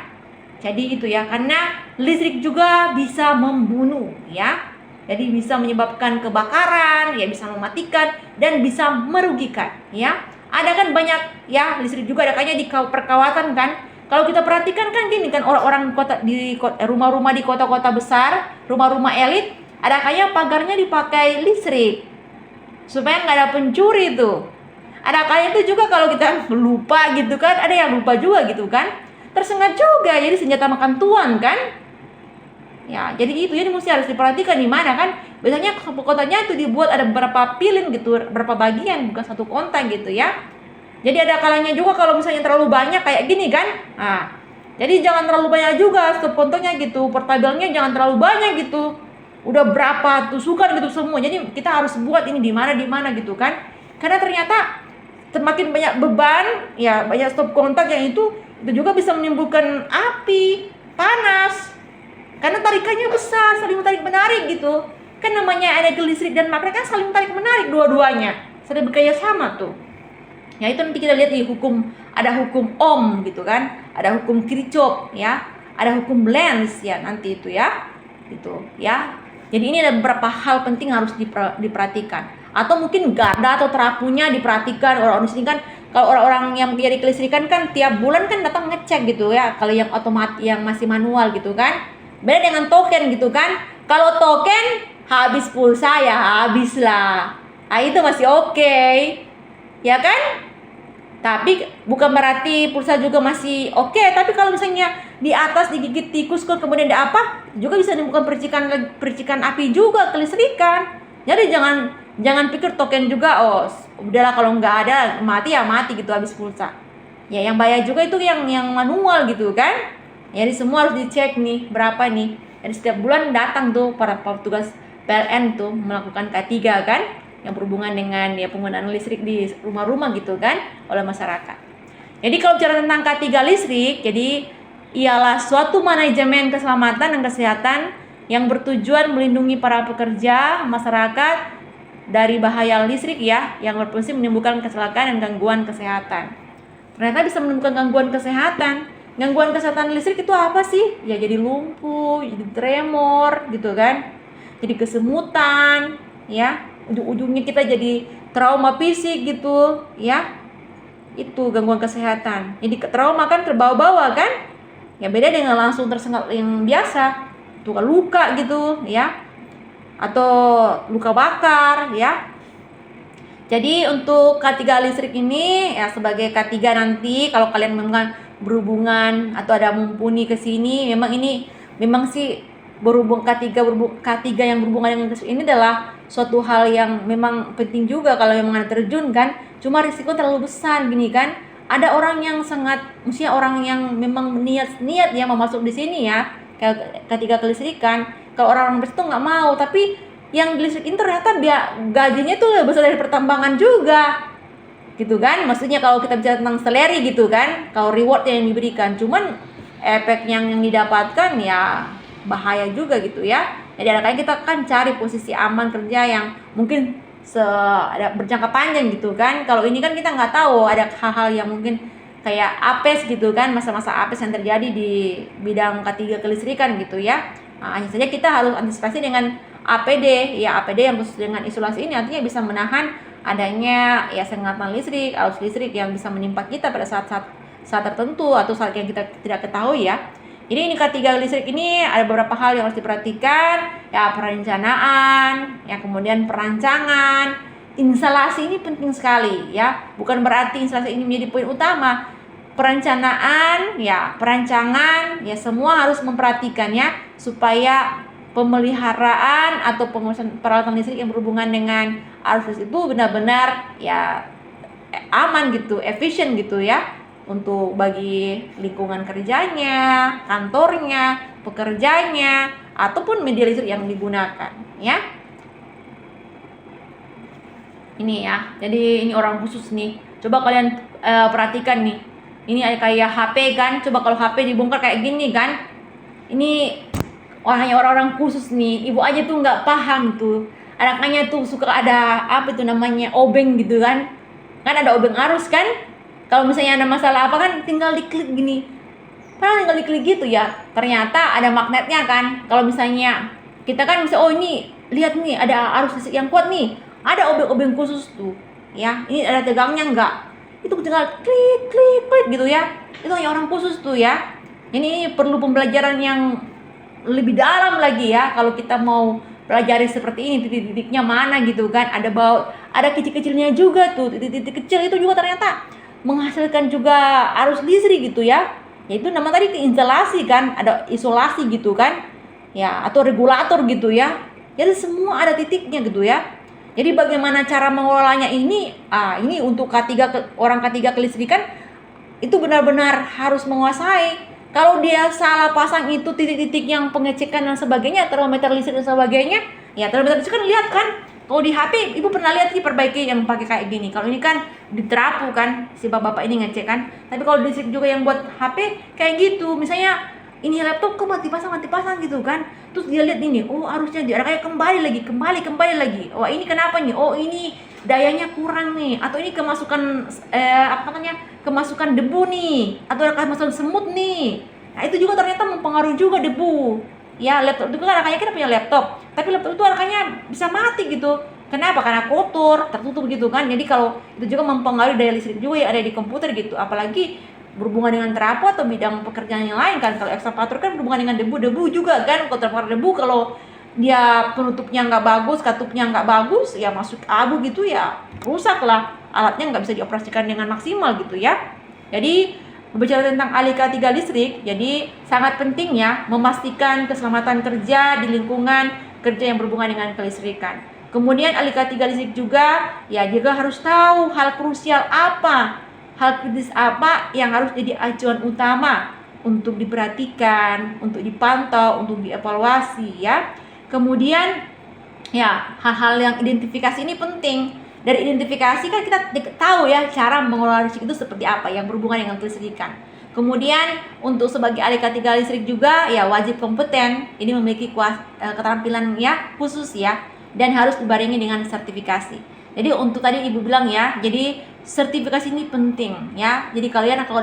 Jadi itu ya, karena listrik juga bisa membunuh, ya. Jadi bisa menyebabkan kebakaran, ya bisa mematikan dan bisa merugikan, ya. Ada kan banyak ya listrik juga ada kayaknya di perkawasan kan. Kalau kita perhatikan kan gini kan, orang-orang rumah-rumah di kota-kota besar, rumah-rumah elit, ada kayaknya pagarnya dipakai listrik supaya nggak ada pencuri tuh. Ada kayak itu juga kalau kita lupa gitu kan, ada yang lupa juga gitu kan, tersengat juga, jadi senjata makan tuan kan. Ya, jadi itu jadi mesti harus diperhatikan di mana kan. Biasanya kotanya itu dibuat ada beberapa pilin gitu, beberapa bagian, bukan satu kontak gitu ya. Jadi ada kalanya juga kalau misalnya terlalu banyak kayak gini kan. Nah, jadi jangan terlalu banyak juga stop kontaknya gitu, portabelnya jangan terlalu banyak gitu. Udah berapa tusukan gitu semua. Jadi kita harus buat ini di mana gitu kan. Karena ternyata semakin banyak beban, ya banyak stop kontak yang itu juga bisa menimbulkan api, panas. Karena tarikannya besar, saling tarik menarik gitu. Kan namanya energi listrik dan magnet kan saling tarik menarik dua-duanya. sudah bekerja sama tuh. Ya itu nanti kita lihat di hukum, ada hukum Ohm gitu kan, ada hukum Kirchhoff ya, ada hukum Lenz ya nanti itu ya, gitu ya. Jadi ini ada beberapa hal penting harus diperhatikan. Atau mungkin garda atau terapunya diperhatikan. Orang-orang di sini kan, kalau orang-orang yang punya di kelistrikan kan tiap bulan kan datang ngecek gitu ya. Kalau yang otomatis, yang masih manual gitu kan, beda dengan token gitu kan. Kalau token habis pulsa ya habis lah. Nah, itu masih oke. Ya kan? Tapi bukan berarti pulsa juga masih oke. Tapi kalau misalnya di atas digigit tikus kemudian ada apa, juga bisa menimbulkan percikan api juga kelistrikan. Jadi jangan pikir token juga udahlah kalau nggak ada mati ya mati gitu habis pulsa. Ya yang bahaya juga itu yang manual gitu kan. Jadi semua harus dicek nih berapa nih. Jadi setiap bulan datang tuh para petugas PLN tuh melakukan K3 kan, yang berhubungan dengan ya penggunaan listrik di rumah-rumah gitu kan oleh masyarakat. Jadi kalau bicara tentang K3 listrik, jadi ialah suatu manajemen keselamatan dan kesehatan yang bertujuan melindungi para pekerja masyarakat dari bahaya listrik ya, yang berpotensi menimbulkan kecelakaan dan gangguan kesehatan. Ternyata bisa menimbulkan gangguan kesehatan. Gangguan kesehatan listrik itu apa sih? Ya jadi lumpuh, jadi tremor gitu kan. Jadi kesemutan ya. Ujung-ujungnya kita jadi trauma fisik gitu ya. Itu gangguan kesehatan. Jadi trauma kan terbawa-bawa kan, ya beda dengan langsung tersengat yang biasa, tuh luka gitu ya, atau luka bakar ya. Jadi untuk K3 listrik ini ya sebagai K3 nanti kalau kalian memang berhubungan atau ada mumpuni ke sini, memang sih berhubung K3 yang berhubungan dengan listrik ini adalah suatu hal yang memang penting juga kalau memang ada terjun kan. Cuma risiko terlalu besar gini kan. Ada orang yang sangat, maksudnya orang yang memang niat ya mau masuk di sini ya, K3 kelistrikan. Kalau orang itu nggak mau, tapi yang di listrik ini ternyata gajinya tuh lebih besar dari pertambangan juga, gitu kan. Maksudnya kalau kita bicara tentang salary gitu kan, kalau reward yang diberikan, cuman efek yang didapatkan ya bahaya juga gitu ya. Jadi makanya kita kan cari posisi aman kerja yang mungkin berjangka panjang gitu kan. Kalau ini kan kita nggak tahu, ada hal-hal yang mungkin kayak apes gitu kan, masa-masa apes yang terjadi di bidang K3 kelistrikan gitu ya. Nah, hanya saja kita harus antisipasi dengan APD ya, APD yang khusus dengan isolasi ini artinya bisa menahan adanya ya sengatan listrik, arus listrik yang bisa menimpa kita pada saat tertentu atau saat yang kita tidak ketahui ya. Jadi ini K3 listrik ini ada beberapa hal yang harus diperhatikan ya, perencanaan, ya kemudian perancangan, instalasi ini penting sekali ya. Bukan berarti instalasi ini menjadi poin utama. Perencanaan, ya perancangan, ya semua harus memperhatikan ya supaya pemeliharaan atau pengurusan peralatan listrik yang berhubungan dengan arus listrik itu benar-benar ya aman gitu, efisien gitu ya. Untuk bagi lingkungan kerjanya, kantornya, pekerjanya, ataupun media listrik yang digunakan ya. Ini ya, jadi ini orang khusus nih. Coba kalian perhatikan nih. Ini kayak HP kan, coba kalau HP dibongkar kayak gini kan. Ini hanya orang-orang khusus nih. Ibu aja tuh nggak paham tuh. Anaknya tuh suka ada apa itu namanya obeng gitu kan. Kan ada obeng arus kan. Kalau misalnya ada masalah apa kan tinggal diklik gini. Padahal tinggal diklik gitu ya. Ternyata ada magnetnya kan. Kalau misalnya kita kan bisa ini lihat nih ada arus listrik yang kuat nih. Ada obeng-obeng khusus tuh. Ya, ini ada tegangnya enggak? Itu tinggal klik gitu ya. Itu hanya orang khusus tuh ya. Ini perlu pembelajaran yang lebih dalam lagi ya. Kalau kita mau pelajari seperti ini, titik-titiknya mana gitu kan. Ada kecil-kecilnya juga tuh. Titik-titik kecil itu juga ternyata menghasilkan juga arus listrik gitu ya. Yaitu nama tadi instalasi kan, ada isolasi gitu kan. Ya, atau regulator gitu ya. Jadi semua ada titiknya gitu ya. Jadi bagaimana cara mengelolanya ini untuk orang K3 kelistrikan itu benar-benar harus menguasai. Kalau dia salah pasang itu titik-titik yang pengecekan dan sebagainya, termometer listrik dan sebagainya, ya termometer listrik kan lihat kan. Kalau di HP, ibu pernah lihat sih perbaiki yang pakai kayak gini. Kalau ini kan diterapu kan, si bapak ini ngecek kan. Tapi kalau di listrik juga yang buat HP kayak gitu. Misalnya ini laptop kok mati pasang gitu kan. Terus dia lihat ini, arusnya dia kayak kembali lagi. Oh ini kenapa nih? Oh ini dayanya kurang nih, atau ini kemasukan kemasukan debu nih, atau kemasukan semut nih. Nah itu juga ternyata mempengaruhi juga debu. Ya laptop itu kan kita punya laptop, tapi laptop itu bisa mati gitu. Kenapa? Karena kotor, tertutup gitu kan. Jadi kalau itu juga mempengaruhi daya listrik juga yang ada di komputer gitu. Apalagi berhubungan dengan trafo atau bidang pekerjaan yang lain kan. Kalau ekskavator kan berhubungan dengan debu juga kan. Kalau terpapar debu, kalau dia penutupnya nggak bagus, katupnya nggak bagus, ya masuk abu gitu ya rusak lah. Alatnya nggak bisa dioperasikan dengan maksimal gitu ya. Jadi berbicara tentang ahli K3 listrik, jadi sangat penting ya memastikan keselamatan kerja di lingkungan kerja yang berhubungan dengan kelistrikan. Kemudian ahli K3 listrik juga harus tahu hal krusial apa, hal kritis apa yang harus jadi acuan utama untuk diperhatikan, untuk dipantau, untuk dievaluasi ya. Kemudian ya hal-hal yang identifikasi ini penting. Dari identifikasi kan kita tahu ya cara mengelola listrik itu seperti apa yang berhubungan dengan kelistrikan. Kemudian untuk sebagai ahli K3 listrik juga ya wajib kompeten, ini memiliki keterampilan ya khusus ya, dan harus dibarengi dengan sertifikasi. Jadi untuk tadi Ibu bilang ya, jadi sertifikasi ini penting ya. Jadi kalian kalau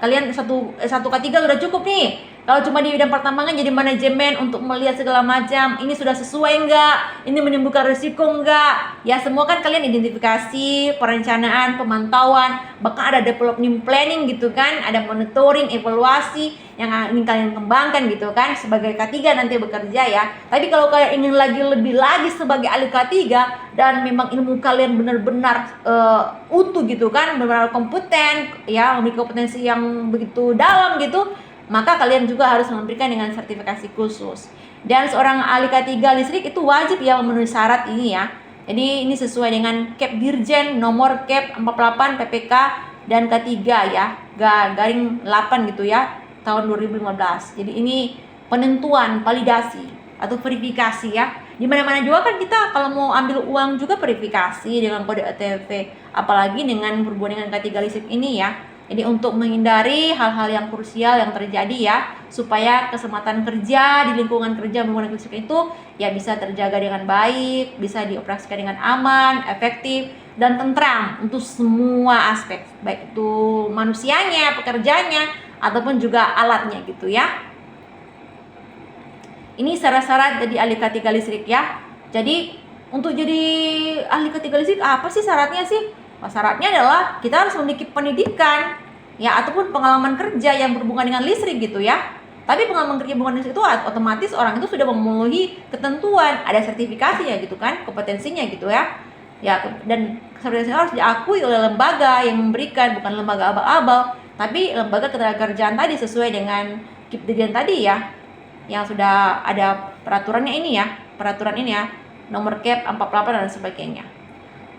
kalian satu K3 udah cukup nih. Kalau cuma di bidang pertambangan jadi manajemen untuk melihat segala macam, ini sudah sesuai enggak? Ini menimbulkan risiko enggak? Ya semua kan kalian identifikasi, perencanaan, pemantauan, bahkan ada development planning gitu kan, ada monitoring, evaluasi yang ingin kalian kembangkan gitu kan sebagai K3 nanti bekerja ya. Tapi kalau kalian ingin lebih lagi sebagai ahli K3 dan memang ilmu kalian benar-benar utuh gitu kan, benar-benar kompeten ya, memiliki kompetensi yang begitu dalam gitu, maka kalian juga harus memberikan dengan sertifikasi khusus. Dan seorang ahli K3 listrik itu wajib ya memenuhi syarat ini ya. Jadi ini sesuai dengan Cap Dirjen nomor Cap 48 PPK dan K3 ya, garing 8 gitu ya, tahun 2015. Jadi ini penentuan, validasi atau verifikasi ya. Di mana-mana juga kan kita kalau mau ambil uang juga verifikasi dengan kode OTP, apalagi dengan berhubungan dengan K3 listrik ini ya. Jadi untuk menghindari hal-hal yang krusial yang terjadi ya, supaya keselamatan kerja di lingkungan kerja menggunakan listrik itu ya bisa terjaga dengan baik, bisa dioperasikan dengan aman, efektif, dan tentram untuk semua aspek, baik itu manusianya, pekerjanya, ataupun juga alatnya gitu ya. Ini syarat-syarat jadi ahli K3 listrik ya. Jadi untuk jadi ahli K3 listrik apa sih syaratnya sih? Syaratnya adalah kita harus memiliki pendidikan ya ataupun pengalaman kerja yang berhubungan dengan listrik gitu ya. Tapi pengalaman kerja berhubungan listrik itu otomatis orang itu sudah memenuhi ketentuan, ada sertifikasinya gitu kan, kompetensinya gitu ya. Ya dan sertifikasinya harus diakui oleh lembaga yang memberikan, bukan lembaga abal-abal, tapi lembaga ketenagakerjaan tadi sesuai dengan KIP Dirjen tadi ya. Yang sudah ada peraturan ini ya, nomor Cap 48 dan sebagainya.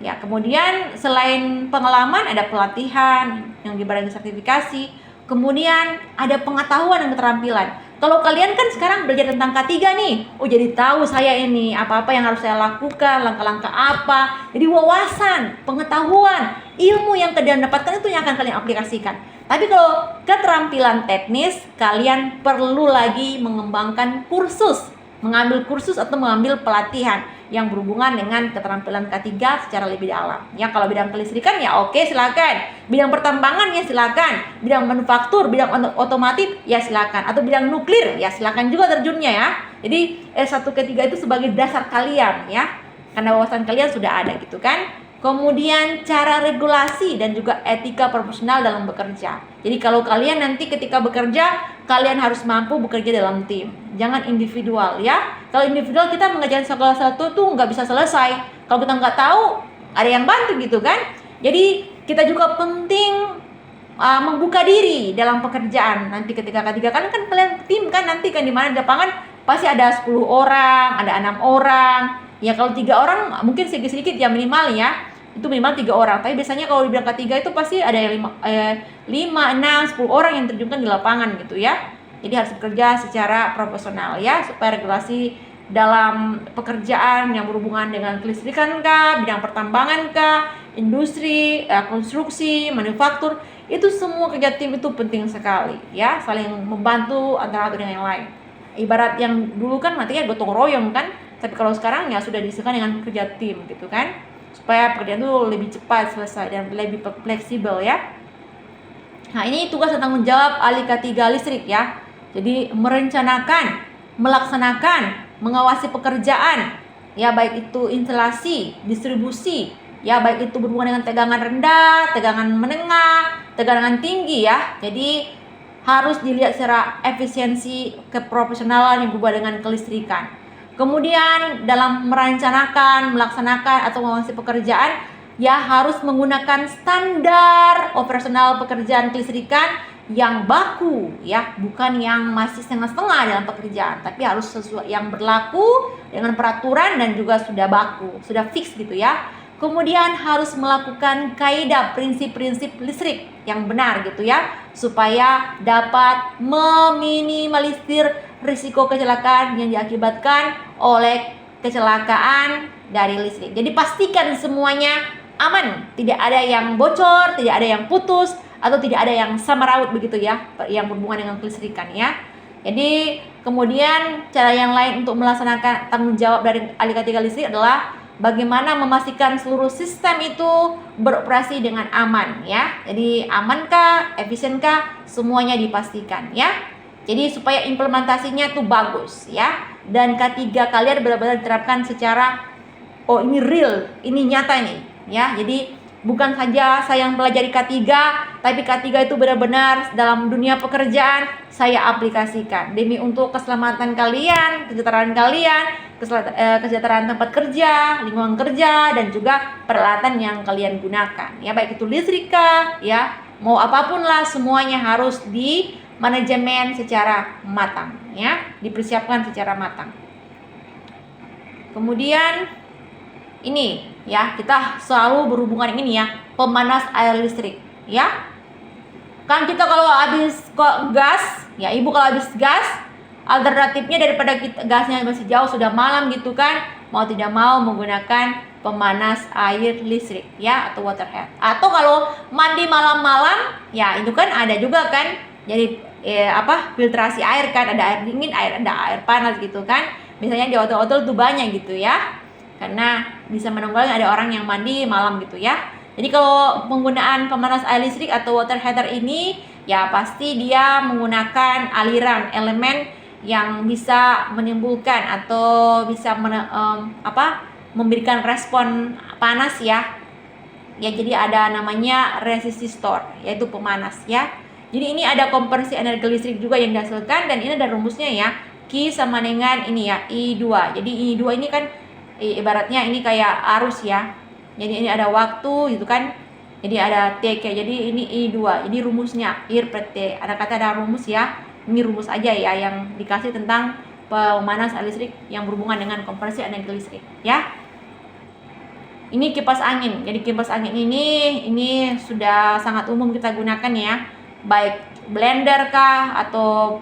Ya, kemudian selain pengalaman ada pelatihan yang dibarengi sertifikasi, kemudian ada pengetahuan dan keterampilan. Kalau kalian kan sekarang belajar tentang K3 nih, jadi tahu saya ini apa-apa yang harus saya lakukan, langkah-langkah apa. Jadi wawasan, pengetahuan, ilmu yang kalian dapatkan itu yang akan kalian aplikasikan. Tapi kalau keterampilan teknis, kalian perlu lagi mengembangkan kursus, mengambil kursus atau mengambil pelatihan yang berhubungan dengan keterampilan K3 secara lebih dalam. Ya kalau bidang kelistrikan ya oke silakan. Bidang pertambangan ya silakan. Bidang manufaktur, bidang otomotif ya silakan. Atau bidang nuklir ya silakan juga terjunnya ya. Jadi S1 K3 itu sebagai dasar kalian ya. Karena wawasan kalian sudah ada gitu kan. Kemudian cara regulasi dan juga etika profesional dalam bekerja. Jadi kalau kalian nanti ketika bekerja, kalian harus mampu bekerja dalam tim. Jangan individual ya. Kalau individual kita mengerjakan segala sesuatu tuh nggak bisa selesai. Kalau kita nggak tahu, ada yang bantu gitu kan. Jadi kita juga penting membuka diri dalam pekerjaan. Nanti ketika K3 kan kalian tim kan nanti kan di mana di lapangan pasti ada 10 orang, ada 6 orang. Ya kalau 3 orang mungkin sedikit-sedikit ya minimal ya. Itu minimal 3 orang. Tapi biasanya kalau di bidang K3 itu pasti ada yang 5, 6, 10 orang yang terjunkan di lapangan gitu ya. Jadi harus bekerja secara profesional ya, supaya regulasi dalam pekerjaan yang berhubungan dengan kelistrikan kah, bidang pertambangan kah, industri, konstruksi, manufaktur, itu semua kerja tim itu penting sekali ya, saling membantu antara satu dengan yang lain. Ibarat yang dulu kan nantinya gotong royong kan, tapi kalau sekarang ya sudah diisikan dengan kerja tim gitu kan, supaya pekerjaan itu lebih cepat selesai dan lebih fleksibel ya. Nah, ini tugas dan tanggung jawab ahli K3 listrik ya. Jadi merencanakan, melaksanakan, mengawasi pekerjaan ya, baik itu instalasi, distribusi ya, baik itu berhubungan dengan tegangan rendah, tegangan menengah, tegangan tinggi ya. Jadi harus dilihat secara efisiensi, keprofesionalan yang berhubungan dengan kelistrikan. Kemudian dalam merencanakan, melaksanakan atau mengawasi pekerjaan ya harus menggunakan standar operasional pekerjaan kelistrikan yang baku ya, bukan yang masih setengah-setengah dalam pekerjaan, tapi harus sesuai yang berlaku dengan peraturan dan juga sudah baku, sudah fix gitu ya. Kemudian harus melakukan kaidah prinsip-prinsip listrik yang benar gitu ya, supaya dapat meminimalisir risiko kecelakaan yang diakibatkan oleh kecelakaan dari listrik. Jadi pastikan semuanya aman, tidak ada yang bocor, tidak ada yang putus, atau tidak ada yang sama raut begitu ya, yang berhubungan dengan kelistrikan ya. Jadi kemudian cara yang lain untuk melaksanakan tanggung jawab dari ahli K3 listrik adalah bagaimana memastikan seluruh sistem itu beroperasi dengan aman ya. Jadi amankah, efisienkah, semuanya dipastikan ya. Jadi supaya implementasinya tuh bagus ya, dan K3 kalian benar-benar diterapkan secara oh ini real, ini nyata nih ya. Jadi bukan saja saya yang pelajari K3, tapi K3 itu benar-benar dalam dunia pekerjaan saya aplikasikan demi untuk keselamatan kalian, kesejahteraan kalian, kesejahteraan tempat kerja, lingkungan kerja, dan juga peralatan yang kalian gunakan ya, baik itu listrik ya, mau apapun lah, semuanya harus di manajemen secara matang ya, dipersiapkan secara matang. Kemudian ini ya, kita selalu berhubungan ini ya, pemanas air listrik ya. Kan kita kalau habis gas ya, ibu kalau habis gas, alternatifnya daripada gasnya masih jauh, sudah malam gitu kan, mau tidak mau menggunakan pemanas air listrik ya, atau water heater. Atau kalau mandi malam-malam ya, itu kan ada juga kan, jadi filtrasi air kan, ada air dingin, ada air panas gitu kan. Misalnya di hotel-hotel tuh banyak gitu ya, karena bisa menunggangi ada orang yang mandi malam gitu ya. Jadi kalau penggunaan pemanas air listrik atau water heater ini ya pasti dia menggunakan aliran elemen yang bisa menimbulkan atau bisa memberikan respon panas ya. Ya, jadi ada namanya resistor, yaitu pemanas ya. Jadi ini ada konversi energi listrik juga yang dihasilkan, dan ini ada rumusnya ya. Q sama dengan ini ya, I2. Jadi I2 ini kan ibaratnya ini kayak arus ya. Jadi ini ada waktu gitu kan. Jadi ada T, jadi ini I2. Jadi rumusnya I per T. Ada rumus ya. Ini rumus aja ya yang dikasih tentang pemanas air listrik yang berhubungan dengan konversi energi listrik ya. Ini kipas angin. Jadi kipas angin ini sudah sangat umum kita gunakan ya. Baik blender kah, atau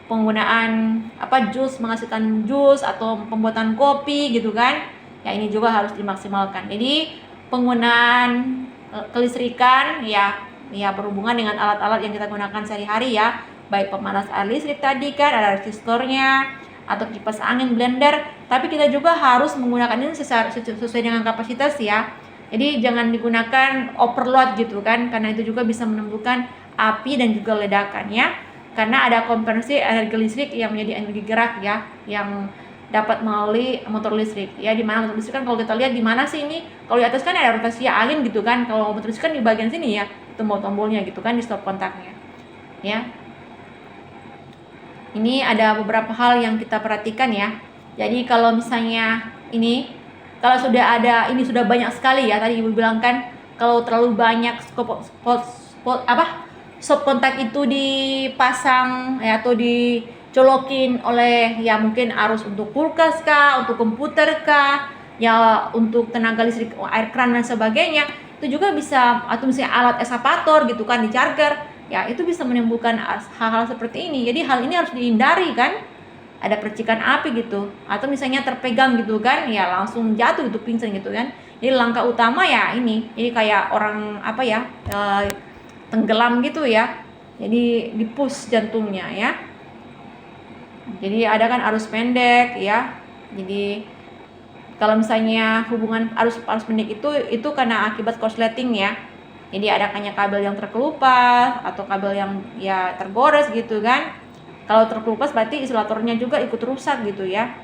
penggunaan jus, menghasilkan jus, atau pembuatan kopi gitu kan ya, ini juga harus dimaksimalkan. Jadi penggunaan kelistrikan ya berhubungan dengan alat-alat yang kita gunakan sehari-hari ya, baik pemanas air listrik tadi kan, ada resistornya, atau kipas angin, blender, tapi kita juga harus menggunakan ini sesuai dengan kapasitas ya. Jadi jangan digunakan overload gitu kan, karena itu juga bisa menimbulkan api dan juga ledakan ya. Karena ada konversi energi listrik yang menjadi energi gerak ya, yang dapat melalui motor listrik ya. Di mana motor listrik kan kalau kita lihat di mana sih ini? Kalau di atas kan ada rotasi angin gitu kan. Kalau motor listrik kan di bagian sini ya, tombol-tombolnya gitu kan, di stop kontaknya. Ya. Ini ada beberapa hal yang kita perhatikan ya. Jadi kalau misalnya ini, kalau sudah ada, ini sudah banyak sekali ya, tadi Ibu bilang kan kalau terlalu banyak stop kontak itu dipasang ya, atau dicolokin oleh ya mungkin arus untuk kulkas kah, untuk komputer kah, ya untuk tenaga listrik, air keran dan sebagainya, itu juga bisa, atau misalnya alat eskapator gitu kan, di charger ya, itu bisa menimbulkan hal-hal seperti ini. Jadi hal ini harus dihindari kan, ada percikan api gitu, atau misalnya terpegang gitu kan ya, langsung jatuh gitu, pingsan gitu kan. Jadi langkah utama ya ini, jadi kayak orang tenggelam gitu ya, jadi di-push jantungnya ya. Jadi ada kan arus pendek ya, jadi Kalau misalnya hubungan arus pendek itu karena akibat korsleting ya. Jadi ada hanya kabel yang terkelupas atau kabel yang ya tergores gitu kan. Kalau terkelupas berarti isolatornya juga ikut rusak gitu ya.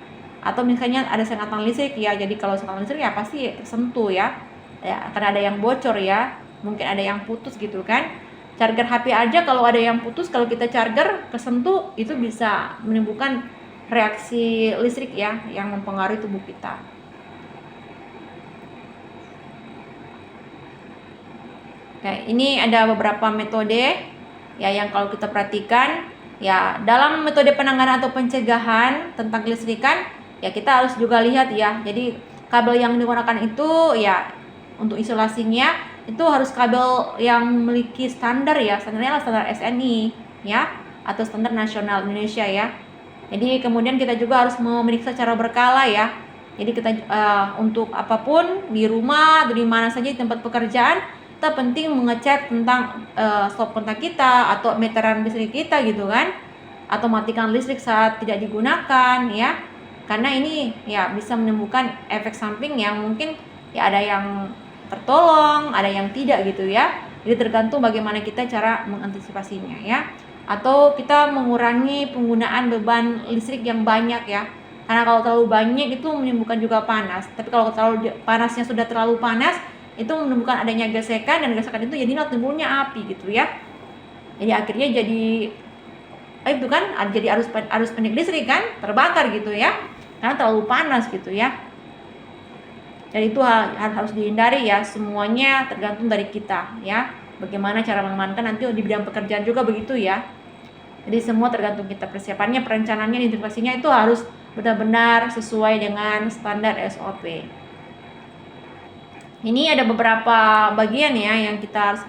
Atau misalnya ada sengatan listrik ya. Jadi kalau sengatan listrik ya pasti tersentuh ya. Ya, karena ada yang bocor ya. Mungkin ada yang putus gitu kan. Charger HP aja kalau ada yang putus, kalau kita charger kesentuh itu bisa menimbulkan reaksi listrik ya yang mempengaruhi tubuh kita. Oke, ini ada beberapa metode ya yang kalau kita perhatikan ya dalam metode penanganan atau pencegahan tentang kelistrikan ya kita harus juga lihat ya. Jadi kabel yang digunakan itu ya untuk isolasinya itu harus kabel yang memiliki standar ya, standarnya adalah standar SNI ya atau standar nasional Indonesia ya. Jadi kemudian kita juga harus memeriksa secara berkala ya. Jadi kita untuk apapun di rumah, di mana saja di tempat pekerjaan, kita penting mengecek tentang stop kontak kita atau meteran listrik kita gitu kan, atau matikan listrik saat tidak digunakan ya. Karena ini ya bisa menimbulkan efek samping yang mungkin ya ada yang tertolong, ada yang tidak gitu ya. Jadi tergantung bagaimana kita cara mengantisipasinya ya. Atau kita mengurangi penggunaan beban listrik yang banyak ya. Karena kalau terlalu banyak itu menimbulkan juga panas. Tapi kalau terlalu panasnya sudah terlalu panas, itu menimbulkan adanya gesekan, dan gesekan itu jadi timbulnya api gitu ya. Jadi akhirnya jadi itu kan jadi arus pendek listrik kan, terbakar gitu ya. Karena terlalu panas gitu ya. Dan itu harus dihindari ya, semuanya tergantung dari kita ya. Bagaimana cara mengamankan nanti di bidang pekerjaan juga begitu ya. Jadi semua tergantung kita, persiapannya, perencanaannya, integrasinya itu harus benar-benar sesuai dengan standar SOP. Ini ada beberapa bagian ya yang kita harus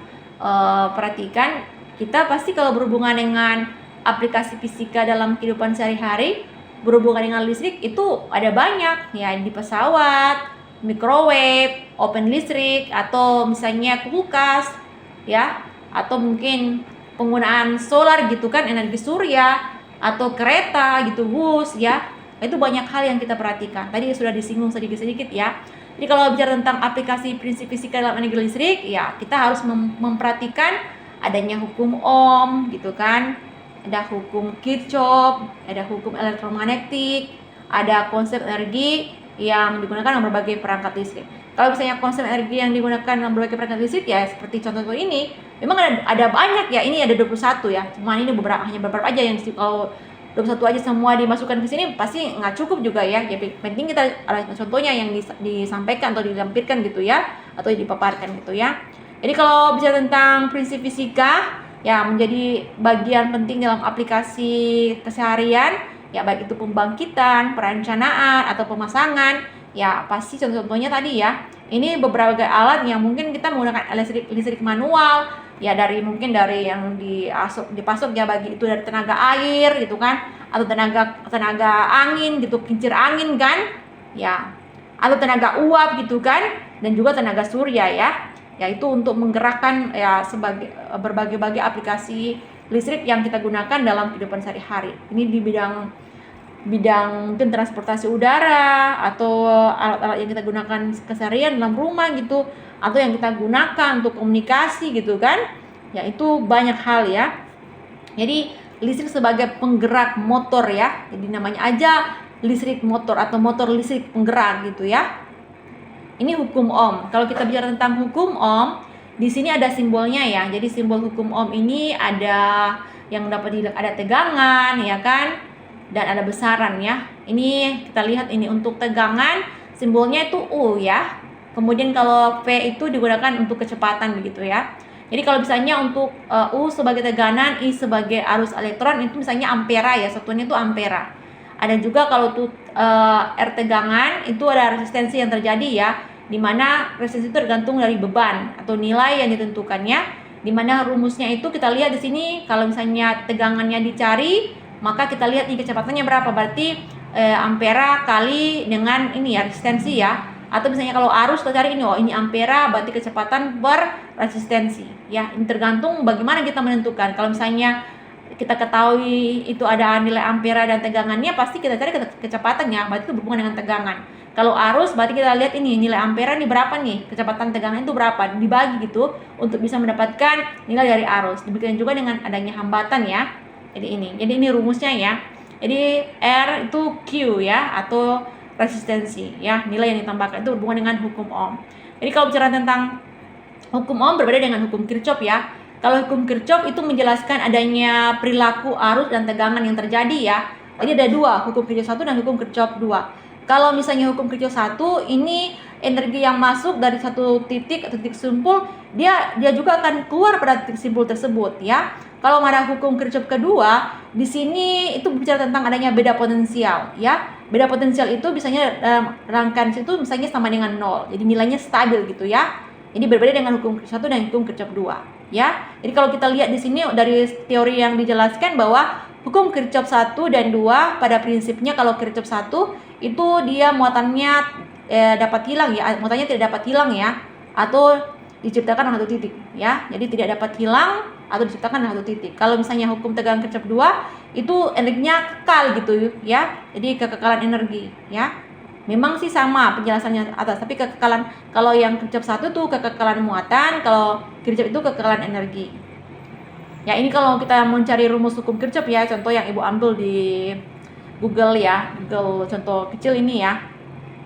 perhatikan. Kita pasti kalau berhubungan dengan aplikasi fisika dalam kehidupan sehari-hari, berhubungan dengan listrik itu ada banyak ya, di pesawat, microwave, open listrik, atau misalnya kulkas ya, atau mungkin penggunaan solar gitu kan, energi surya, atau kereta gitu, bus ya. Itu banyak hal yang kita perhatikan. Tadi sudah disinggung sedikit-sedikit ya. Jadi kalau bicara tentang aplikasi prinsip fisika dalam energi listrik ya, kita harus memperhatikan adanya hukum Ohm gitu kan. Ada hukum Kirchhoff, ada hukum elektromagnetik, ada konsep energi yang digunakan dalam berbagai perangkat listrik. Kalau misalnya konsep energi yang digunakan dalam berbagai perangkat listrik ya seperti contoh ini, memang ada banyak ya, ini ada 21 ya. Cuma ini hanya beberapa aja yang kalau 21 aja semua dimasukkan ke sini pasti nggak cukup juga ya. Jadi penting kita ada contohnya yang disampaikan atau dilampirkan gitu ya, atau dipaparkan gitu ya. Jadi kalau bicara tentang prinsip fisika ya menjadi bagian penting dalam aplikasi keseharian ya, baik itu pembangkitan, perencanaan atau pemasangan ya, pasti contoh-contohnya tadi ya. Ini beberapa alat yang mungkin kita menggunakan listrik manual ya, mungkin dari yang dipasok ya, bagi itu dari tenaga air gitu kan, atau tenaga angin gitu, kincir angin kan ya, atau tenaga uap gitu kan, dan juga tenaga surya ya. Yaitu untuk menggerakkan ya sebagai berbagai aplikasi listrik yang kita gunakan dalam kehidupan sehari-hari. Ini di bidang mungkin transportasi udara, atau alat-alat yang kita gunakan keseharian dalam rumah gitu, atau yang kita gunakan untuk komunikasi gitu kan. Ya itu banyak hal ya. Jadi listrik sebagai penggerak motor ya. Jadi namanya aja listrik motor atau motor listrik penggerak gitu ya. Ini hukum Ohm. Kalau kita bicara tentang hukum Ohm, di sini ada simbolnya ya. Jadi simbol hukum Ohm ini ada yang dapat dilihat, ada tegangan ya kan, dan ada besaran ya. Ini kita lihat, ini untuk tegangan simbolnya itu U ya. Kemudian kalau P itu digunakan untuk kecepatan begitu ya. Jadi kalau misalnya untuk U sebagai tegangan, I sebagai arus elektron, itu misalnya ampera ya, satunya itu ampera. Ada juga kalau untuk R tegangan, itu ada resistensi yang terjadi ya, dimana resistensi itu tergantung dari beban atau nilai yang ditentukannya, dimana rumusnya itu kita lihat di sini. Kalau misalnya tegangannya dicari, maka kita lihat nih kecepatannya berapa, berarti ampera kali dengan ini ya, resistensi ya. Atau misalnya kalau arus kita cari ini, oh ini ampera berarti kecepatan per resistensi ya. Ini tergantung bagaimana kita menentukan. Kalau misalnya kita ketahui itu ada nilai ampera dan tegangannya, pasti kita cari kecepatannya, berarti itu berhubungan dengan tegangan. Kalau arus berarti kita lihat ini nilai ampere nih berapa nih, kecepatan tegangan itu berapa, dibagi gitu untuk bisa mendapatkan nilai dari arus. Demikian juga dengan adanya hambatan ya. Jadi ini rumusnya ya. Jadi R itu Q ya, atau resistensi ya, nilai yang ditambahkan itu berhubungan dengan hukum Ohm. Jadi kalau bicara tentang hukum Ohm berbeda dengan hukum Kirchhoff ya. Kalau hukum Kirchhoff itu menjelaskan adanya perilaku arus dan tegangan yang terjadi ya. Jadi ada dua, hukum Kirchhoff 1 dan hukum Kirchhoff 2. Kalau misalnya hukum Kirchhoff 1 ini energi yang masuk dari satu titik atau titik simpul, dia juga akan keluar pada titik simpul tersebut ya. Kalau ada hukum Kirchhoff kedua, di sini itu bicara tentang adanya beda potensial ya. Beda potensial itu biasanya dalam rangkaian itu misalnya sama dengan 0. Jadi nilainya stabil gitu ya. Jadi berbeda dengan hukum Kirchhoff 1 dan hukum Kirchhoff 2 ya. Jadi kalau kita lihat di sini dari teori yang dijelaskan bahwa hukum Kirchhoff 1 dan 2 pada prinsipnya kalau Kirchhoff 1 itu dia muatannya dapat hilang ya, muatannya tidak dapat hilang ya, atau diciptakan satu titik ya. Jadi tidak dapat hilang atau diciptakan satu titik. Kalau misalnya hukum tegangan Kirchhoff 2 itu energinya kekal gitu ya. Jadi kekekalan energi ya. Memang sih sama penjelasannya atas, tapi kekekalan kalau yang Kirchhoff 1 tuh kekekalan muatan, kalau Kirchhoff itu kekekalan energi. Ya ini kalau kita mencari rumus hukum Kirchhoff ya, contoh yang Ibu ambil di Google ya, Google contoh kecil ini ya.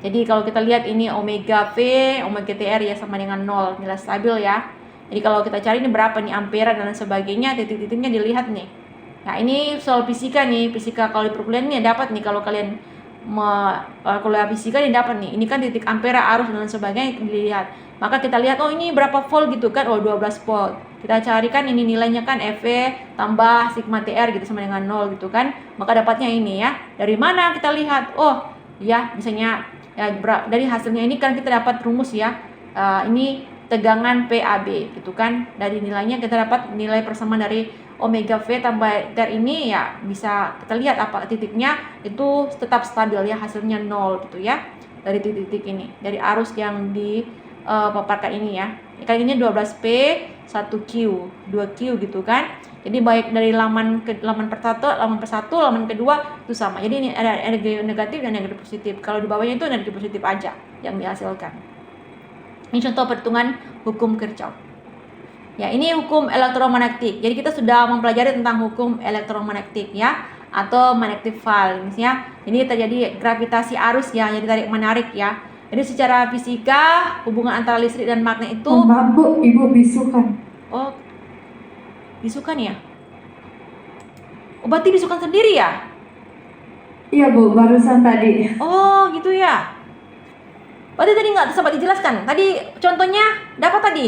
Jadi kalau kita lihat ini omega V, omega TR ya sama dengan 0, nilai stabil ya. Jadi kalau kita cari ini berapa nih ampere dan lain sebagainya, titik-titiknya dilihat nih. Nah ini soal fisika nih, fisika kalau di perkuliahan ini dapat nih kalau kalian kuliah fisika ini dapat nih. Ini kan titik ampere, arus dan lain sebagainya dilihat. Maka kita lihat oh ini berapa volt gitu kan, oh 12 volt. Kita carikan ini nilainya kan EV tambah sigma TR gitu sama dengan 0 gitu kan. Maka dapatnya ini ya. Dari mana kita lihat? Oh ya misalnya ya dari hasilnya ini kan kita dapat rumus ya. Ini tegangan PAB gitu kan. Dari nilainya kita dapat nilai persamaan dari omega V tambah TR ini ya, bisa kita lihat apa titiknya itu tetap stabil ya, hasilnya 0 gitu ya. Dari titik-titik ini, dari arus yang dipaparkan ini ya. Kali ini 12P, 1Q, 2Q gitu kan. Jadi baik dari laman satu, laman kedua itu sama. Jadi ini ada energi negatif dan energi positif. Kalau di bawahnya itu energi positif aja yang dihasilkan. Ini contoh perhitungan hukum Kirchhoff. Ya, ini hukum elektromagnetik. Jadi kita sudah mempelajari tentang hukum elektromagnetik ya, atau magnetic field ya. Ini terjadi gravitasi arus ya, jadi tarik menarik ya. Jadi secara fisika hubungan antara listrik dan magnet itu Maaf Bu, Ibu bisukan. oh bisukan ya? Oh, berarti bisukan sendiri ya? Iya Bu, barusan tadi. Oh, gitu ya. Berarti tadi nggak sempat dijelaskan. Tadi contohnya dapat tadi?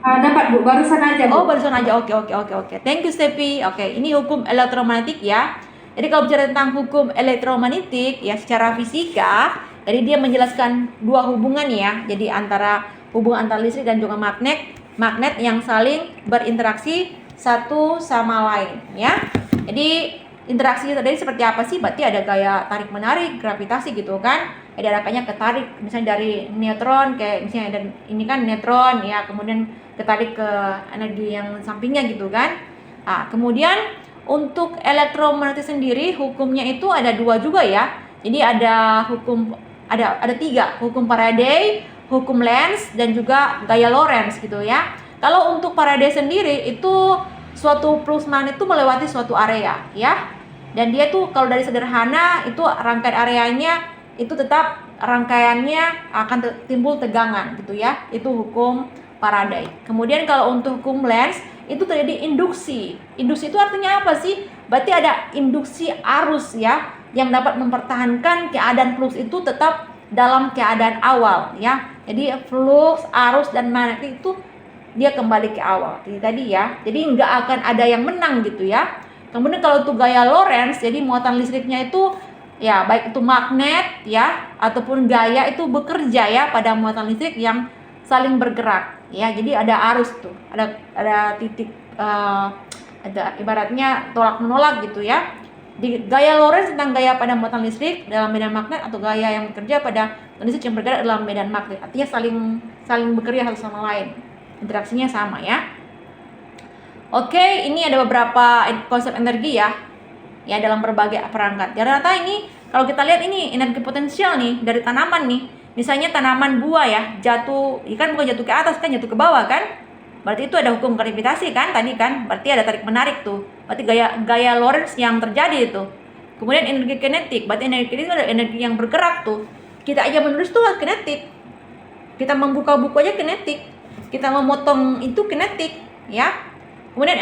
Dapat Bu, barusan aja Bu. Oh, barusan aja. Oke. Thank you, Stepi. Oke, ini hukum elektromagnetik ya. Jadi kalau bicara tentang hukum elektromagnetik ya secara fisika, tadi dia menjelaskan dua hubungan ya. Jadi hubungan antara listrik dan juga magnet yang saling berinteraksi satu sama lain ya. Jadi interaksi tadi seperti apa sih? Berarti ada gaya tarik menarik, gravitasi gitu kan. Ada rakanya ketarik misalnya dari neutron kayak misalnya ini kan neutron ya, kemudian ketarik ke energi yang sampingnya gitu kan. Nah, kemudian untuk elektromagnetik sendiri hukumnya itu ada dua juga ya. Jadi ada tiga, hukum Faraday, hukum Lenz, dan juga gaya Lorentz gitu ya. Kalau untuk Faraday sendiri itu suatu flux magnet itu melewati suatu area ya. Dan dia tuh kalau dari sederhana itu rangkaian areanya itu tetap rangkaiannya akan timbul tegangan gitu ya. Itu hukum Faraday. Kemudian kalau untuk hukum Lenz itu terjadi induksi. Induksi itu artinya apa sih? Berarti ada induksi arus ya yang dapat mempertahankan keadaan flux itu tetap dalam keadaan awal ya. Jadi flux, arus dan magnetik itu dia kembali ke awal. Jadi tadi ya. Jadi nggak akan ada yang menang gitu ya. Kemudian kalau untuk gaya Lorentz, jadi muatan listriknya itu ya baik itu magnet ya ataupun gaya itu bekerja ya pada muatan listrik yang saling bergerak ya. Jadi ada arus tuh, ada titik ada ibaratnya tolak menolak gitu ya. Di gaya Lorentz tentang gaya pada muatan listrik dalam medan magnet atau gaya yang bekerja pada listrik yang bergerak dalam medan magnet. Artinya saling bekerja satu sama lain. Interaksinya sama ya. Oke, ini ada beberapa konsep energi ya dalam berbagai perangkat. Rata-rata ini Kalau kita lihat ini energi potensial nih dari tanaman nih, misalnya tanaman buah ya, jatuh, kan bukan jatuh ke atas kan, jatuh ke bawah kan, berarti itu ada hukum gravitasi kan tadi kan, berarti ada tarik menarik tuh, berarti gaya Lorentz yang terjadi itu. Kemudian energi kinetik, berarti energi kinetik itu ada energi yang bergerak tuh. Kita aja menulis tuh kinetik, kita membuka buku aja kinetik, kita memotong itu kinetik ya. Kemudian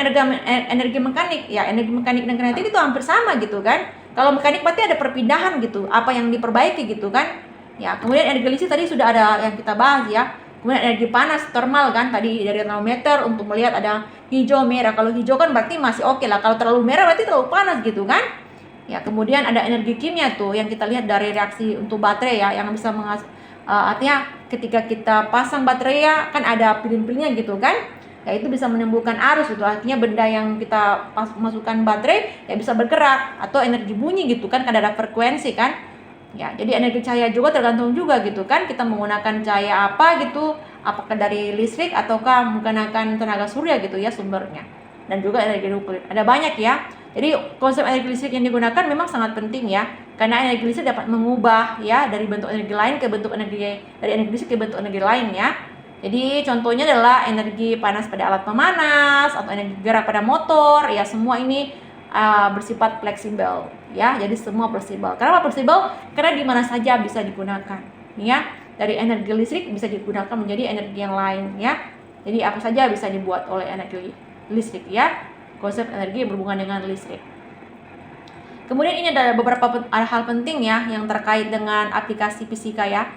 energi mekanik, ya energi mekanik dan kinetik itu hampir sama gitu kan. Kalau mekanik berarti ada perpindahan gitu, apa yang diperbaiki gitu kan. Ya, kemudian energi listrik tadi sudah ada yang kita bahas ya. Kemudian energi panas, thermal kan, tadi dari termometer untuk melihat ada hijau, merah. Kalau hijau kan berarti masih oke lah, kalau terlalu merah berarti terlalu panas gitu kan. Ya, kemudian ada energi kimia tuh yang kita lihat dari reaksi untuk baterai ya, yang bisa artinya ketika kita pasang baterai ya, kan ada pilin-pilinnya gitu kan. Ya itu bisa menimbulkan arus itu, artinya benda yang kita masukkan baterai ya bisa bergerak, atau energi bunyi gitu kan, ada frekuensi kan. Ya, jadi energi cahaya juga tergantung juga gitu kan, kita menggunakan cahaya apa gitu, apakah dari listrik ataukah menggunakan tenaga surya gitu ya sumbernya. Dan juga energi nuklir. Ada banyak ya. Jadi konsep energi listrik yang digunakan memang sangat penting ya, karena energi listrik dapat mengubah ya dari bentuk energi lain ke bentuk energi, dari energi listrik ke bentuk energi lain ya. Jadi contohnya adalah energi panas pada alat pemanas atau energi gerak pada motor, ya semua ini bersifat fleksibel ya. Jadi semua fleksibel. Kenapa fleksibel? Karena di mana saja bisa digunakan ya. Dari energi listrik bisa digunakan menjadi energi yang lain ya. Jadi apa saja bisa dibuat oleh energi listrik ya. Konsep energi berhubungan dengan listrik. Kemudian ini ada beberapa hal penting ya yang terkait dengan aplikasi fisika ya,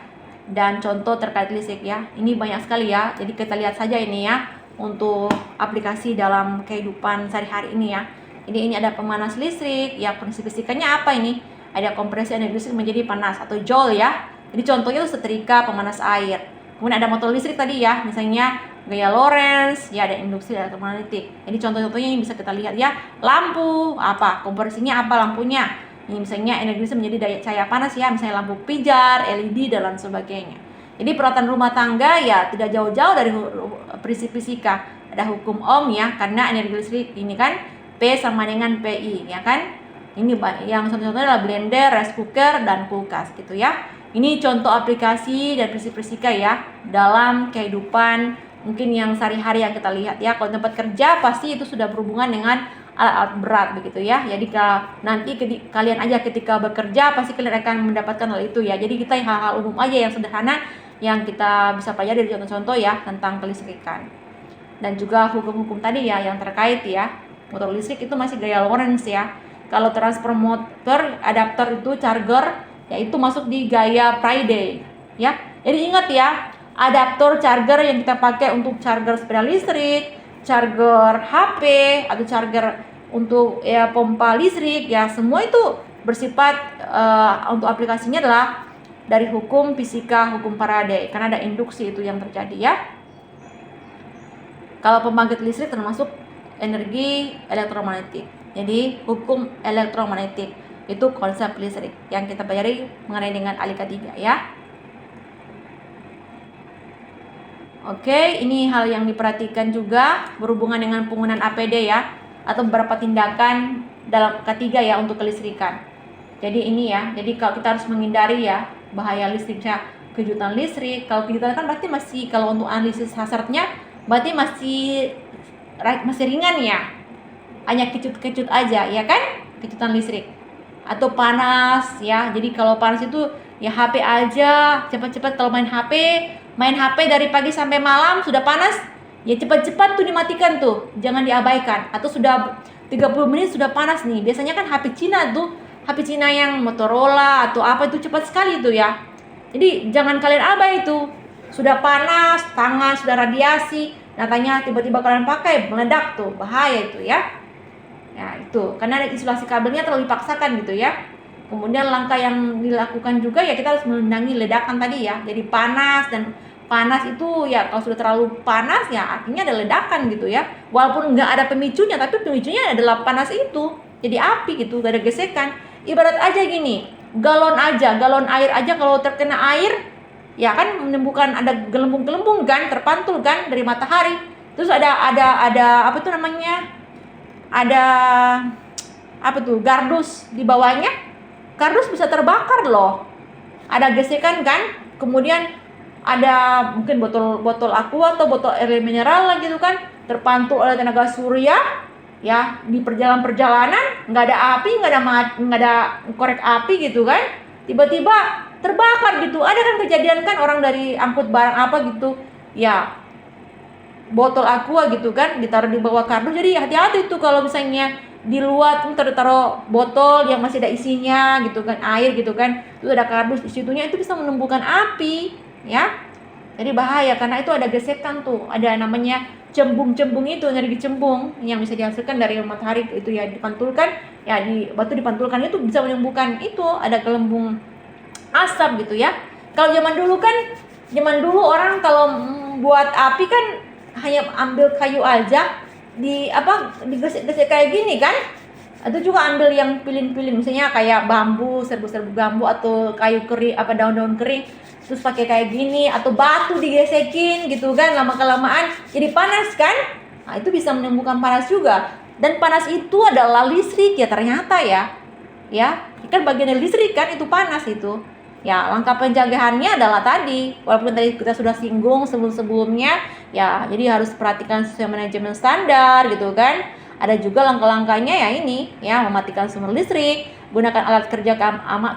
dan contoh terkait listrik ya. Ini banyak sekali ya, jadi kita lihat saja ini ya untuk aplikasi dalam kehidupan sehari-hari ini ya. Jadi ini ada pemanas listrik ya, prinsip fisikanya apa ini? Ada kompresi energi listrik menjadi panas atau joule ya. Jadi contohnya itu setrika pemanas air. Kemudian ada motor listrik tadi ya, misalnya gaya Lorentz ya, ada induksi elektromagnetik. Jadi contoh-contohnya ini bisa kita lihat ya. Lampu apa? Kompresinya apa lampunya? Ini misalnya energi listrik menjadi daya cahaya panas ya, misalnya lampu pijar, LED dan lain sebagainya. Jadi peralatan rumah tangga ya tidak jauh-jauh dari prinsip fisika. Ada hukum Ohm ya, karena energi listrik ini kan P sama dengan PI ya kan. Ini yang contoh-contohnya adalah blender, rice cooker dan kulkas gitu ya. Ini contoh aplikasi dan prinsip fisika ya dalam kehidupan mungkin yang sehari-hari yang kita lihat ya. Kalau tempat kerja pasti itu sudah berhubungan dengan alat-alat berat begitu ya. Jadi kalau nanti kalian aja ketika bekerja pasti kalian akan mendapatkan hal itu ya. Jadi kita hal-hal umum aja yang sederhana yang kita bisa pelajari dari contoh-contoh ya tentang kelistrikan. Dan juga hukum-hukum tadi ya yang terkait ya. Motor listrik itu masih gaya Lorentz ya. Kalau transfer motor, adaptor itu charger ya itu masuk di gaya Faraday ya. Jadi ingat ya, adaptor charger yang kita pakai untuk charger sepeda listrik, charger HP atau charger untuk ya pompa listrik ya, semua itu bersifat untuk aplikasinya adalah dari hukum fisika, hukum Faraday, karena ada induksi itu yang terjadi ya. Kalau pembangkit listrik termasuk energi elektromagnetik. Jadi hukum elektromagnetik itu konsep listrik yang kita pelajari mengenai dengan alika 3 ya. Oke, ini hal yang diperhatikan juga berhubungan dengan penggunaan APD ya, atau beberapa tindakan dalam K3 ya untuk kelistrikan. Jadi ini ya, jadi kalau kita harus menghindari ya bahaya listriknya, kejutan listrik. Kalau kejutan kan berarti masih, kalau untuk analisis hazardnya berarti masih ringan ya, hanya kecut-kecut aja ya kan, kejutan listrik. Atau panas ya, jadi kalau panas itu ya HP aja, cepat-cepat. Kalau main HP dari pagi sampai malam sudah panas, ya cepat-cepat tuh dimatikan tuh, jangan diabaikan. Atau sudah 30 menit sudah panas nih, biasanya kan HP Cina tuh, HP Cina yang Motorola atau apa itu cepat sekali tuh ya. Jadi jangan kalian abai itu, sudah panas, tangan sudah radiasi, nyatanya tiba-tiba kalian pakai meledak tuh, bahaya itu ya. Ya itu, karena isolasi kabelnya terlalu dipaksakan gitu ya. Kemudian langkah yang dilakukan juga ya, kita harus mengurangi ledakan tadi ya. Jadi panas, dan panas itu ya kalau sudah terlalu panas ya artinya ada ledakan gitu ya. Walaupun nggak ada pemicunya, tapi pemicunya adalah panas itu. Jadi api gitu, gak ada gesekan. Ibarat aja gini, galon air aja kalau terkena air ya kan menimbulkan ada gelembung-gelembung kan, terpantul kan dari matahari. Terus ada apa tuh namanya? Ada apa tuh, gardus di bawahnya, kardus bisa terbakar loh. Ada gesekan kan, kemudian ada mungkin botol aqua atau botol air mineral lah gitu kan, terpantul oleh tenaga surya, ya di perjalanan nggak ada api, nggak ada korek api gitu kan, tiba-tiba terbakar gitu. Ada kan kejadian kan orang dari angkut barang apa gitu, ya botol aqua gitu kan ditaruh di bawah kardus. Jadi hati-hati tuh kalau misalnya di luar tuh taruh botol yang masih ada isinya gitu kan, air gitu kan, itu ada kardus di situnya, itu bisa menumbuhkan api ya. Jadi bahaya karena itu ada gesekan tuh, ada namanya cembung itu, energi cembung yang bisa dihasilkan dari matahari itu ya, dipantulkan ya, di batu dipantulkan itu bisa menimbulkan itu ada gelembung asap gitu ya. Kalau zaman dulu orang kalau buat api kan hanya ambil kayu aja, digesek-gesek kayak gini kan, atau juga ambil yang pilin-pilin misalnya kayak bambu, serbu-serbu bambu atau kayu kering, daun-daun kering, terus pakai kayak gini, atau batu digesekin gitu kan, lama-kelamaan jadi panas kan. Nah, itu bisa menimbulkan panas juga, dan panas itu adalah listrik ya ternyata ya kan bagian dari listrik kan, itu panas itu ya. Langkah pencegahannya adalah tadi, walaupun tadi kita sudah singgung sebelumnya ya, jadi harus perhatikan sesuai manajemen standar gitu kan. Ada juga langkah-langkahnya ya, ini ya, mematikan sumber listrik, gunakan alat kerja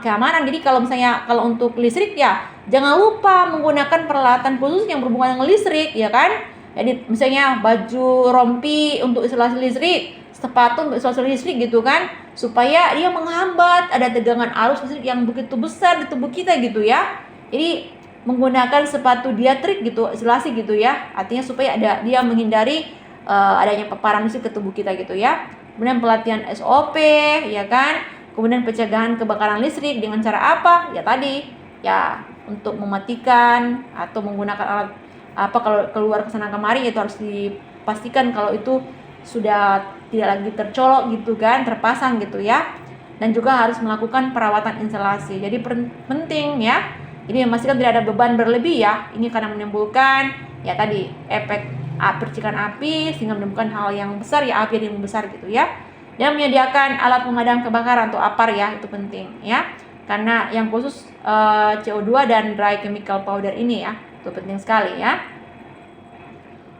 keamanan. Jadi kalau misalnya kalau untuk listrik ya jangan lupa menggunakan peralatan khusus yang berhubungan dengan listrik ya kan. Jadi misalnya baju rompi untuk isolasi listrik, sepatu untuk isolasi listrik gitu kan, supaya dia menghambat ada tegangan arus listrik yang begitu besar di tubuh kita gitu ya. Jadi menggunakan sepatu diatrik gitu, isolasi gitu ya, artinya supaya dia menghindari adanya paparan listrik ke tubuh kita gitu ya. Kemudian pelatihan SOP ya kan, kemudian pencegahan kebakaran listrik dengan cara apa ya tadi ya, untuk mematikan atau menggunakan alat kalau keluar kesana kemari, itu harus dipastikan kalau itu sudah tidak lagi tercolok gitu kan, terpasang gitu ya. Dan juga harus melakukan perawatan instalasi. Jadi penting ya, ini memastikan tidak ada beban berlebih ya. Ini karena menimbulkan ya tadi efek percikan api sehingga menimbulkan hal yang besar ya, api yang besar gitu ya. Dan menyediakan alat pemadam kebakaran atau APAR ya, itu penting ya. Karena yang khusus CO2 dan dry chemical powder ini ya, itu penting sekali ya.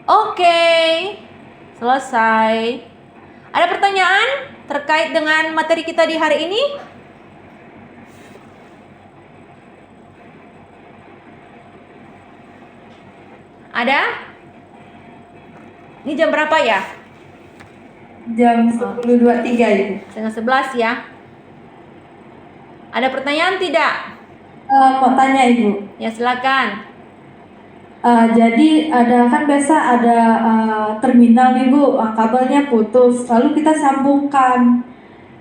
Oke, selesai. Ada pertanyaan terkait dengan materi kita di hari ini? Ada? Ini jam berapa ya? Jam 10.23 Ibu. Setengah 11 ya. Ada pertanyaan tidak? Mau tanya Ibu. Ya silakan. Jadi kan biasa ada terminal nih Bu, kabelnya putus, lalu kita sambungkan.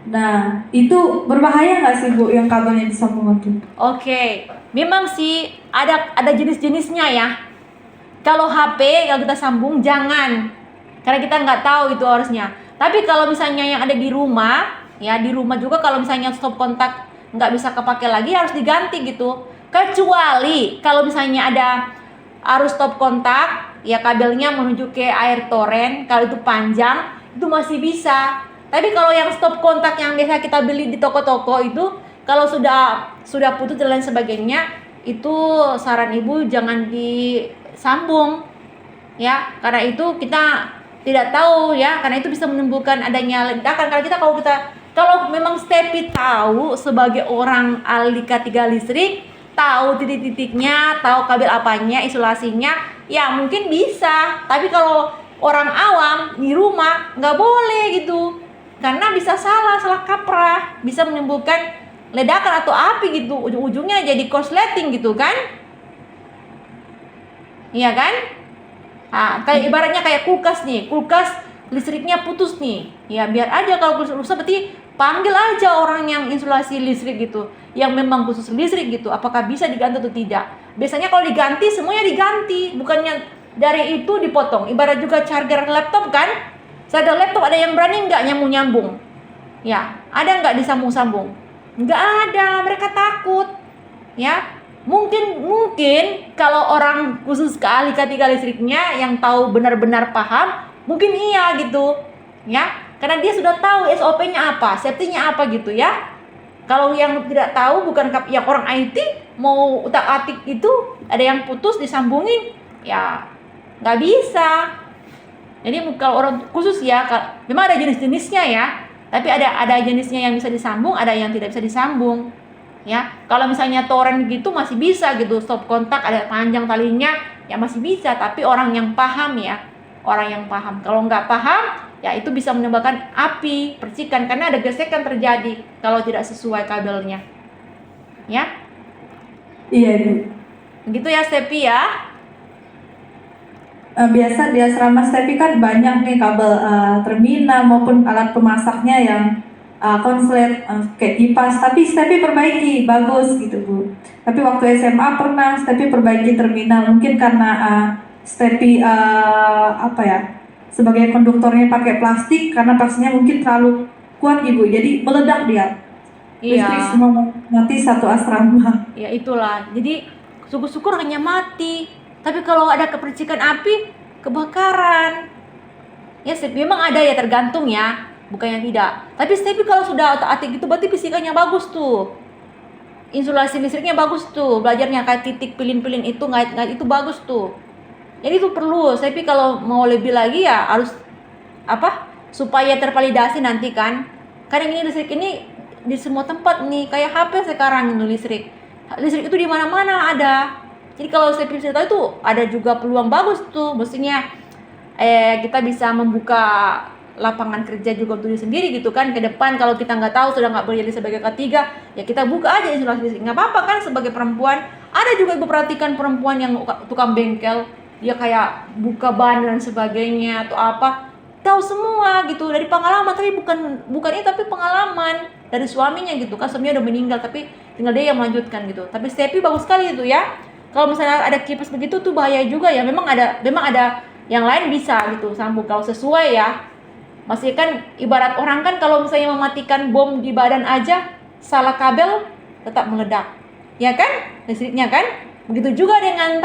Nah, itu berbahaya nggak sih Bu yang kabelnya disambungkan tuh? Oke, memang sih ada jenis-jenisnya ya. Kalau HP kalau kita sambung jangan, karena kita nggak tahu itu harusnya. Tapi kalau misalnya yang ada di rumah, ya di rumah juga kalau misalnya stop kontak nggak bisa kepake lagi, harus diganti gitu. Kecuali kalau misalnya ada arus stop kontak, ya kabelnya menuju ke air toren, kalau itu panjang itu masih bisa. Tapi kalau yang stop kontak yang biasa kita beli di toko-toko itu, kalau sudah putus dan lain sebagainya, itu saran Ibu jangan disambung ya, karena itu kita tidak tahu ya, karena itu bisa menimbulkan adanya ledakan. Kalau memang Stepi tahu sebagai orang ahli K3 listrik, tahu titik-titiknya, tahu kabel apanya, isolasinya, ya mungkin bisa. Tapi kalau orang awam di rumah nggak boleh gitu, karena bisa salah kaprah, bisa menimbulkan ledakan atau api gitu, ujung-ujungnya jadi korsleting gitu kan. Iya kan? Nah, kayak ibaratnya kayak kulkas nih, kulkas listriknya putus nih, ya biar aja kalau kulkas rusak, berarti panggil aja orang yang insulasi listrik gitu, yang memang khusus listrik gitu, apakah bisa diganti atau tidak. Biasanya kalau diganti semuanya diganti, bukannya dari itu dipotong. Ibarat juga charger laptop kan, charger laptop ada yang berani nggak nyambung ya, ada nggak disambung-sambung? Nggak ada, mereka takut ya. Mungkin kalau orang khusus ahli K3 listriknya yang tahu benar-benar paham, mungkin iya gitu ya, karena dia sudah tahu SOP-nya apa, safety-nya apa gitu ya. Kalau yang tidak tahu, bukan yang orang IT mau utak-atik itu ada yang putus disambungin, ya nggak bisa. Jadi kalau orang khusus ya, memang ada jenis-jenisnya ya. Tapi ada jenisnya yang bisa disambung, ada yang tidak bisa disambung. Ya, kalau misalnya torrent gitu masih bisa gitu, stop kontak ada panjang talinya, ya masih bisa. Tapi orang yang paham ya, orang yang paham. Kalau nggak paham, ya itu bisa menyebabkan api, percikan karena ada gesekan terjadi kalau tidak sesuai kabelnya. Ya, Iya Bu. begitu ya Stepi ya. Biasa di asrama Stepi kan banyak nih kabel terminal maupun alat pemasaknya yang konslet kayak kipas, tapi Stepi perbaiki bagus gitu Bu. Tapi waktu SMA pernah Stepi perbaiki terminal, mungkin karena Stepi apa ya, sebagai konduktornya pakai plastik, karena plastiknya mungkin terlalu kuat Ibu, jadi meledak dia. Listrik Iya, semua mati satu asrama. ya itulah. Jadi syukur-syukur hanya mati. Tapi kalau ada kepercikan api, kebakaran. Ya, memang ada ya, tergantung ya, bukannya tidak. Tapi kalau sudah otak-atik itu berarti fisikanya bagus tuh. Insulasi listriknya bagus tuh, belajarnya kayak titik pilin-pilin itu ngait-ngait itu bagus tuh. Jadi itu perlu. Kalau mau lebih lagi ya harus apa? Supaya tervalidasi nanti kan. Kadang ini listrik ini di semua tempat nih, kayak HP sekarang itu listrik. Listrik itu di mana-mana ada. Jadi kalau saya bisa tahu itu ada juga peluang bagus tuh. Mestinya kita bisa membuka lapangan kerja juga untuk diri sendiri gitu kan ke depan. Kalau kita nggak tahu, sudah nggak berjadi sebagai K3, ya kita buka aja insulasi listrik, nggak apa-apa kan. Sebagai perempuan, ada juga ibu perhatikan perempuan yang tukang bengkel, dia kayak buka ban dan sebagainya atau apa, tahu semua gitu dari pengalaman. Tapi bukan itu, tapi pengalaman dari suaminya gitu kan. Suaminya udah meninggal tapi tinggal dia yang melanjutkan gitu. Tapi Stepi bagus sekali itu ya. Kalau misalnya ada kipas begitu tuh bahaya juga ya. Memang ada yang lain bisa gitu sambung kalau sesuai ya. Masih kan ibarat orang kan kalau misalnya mematikan bom di badan aja, salah kabel tetap meledak. Ya kan? Listriknya kan? Begitu juga dengan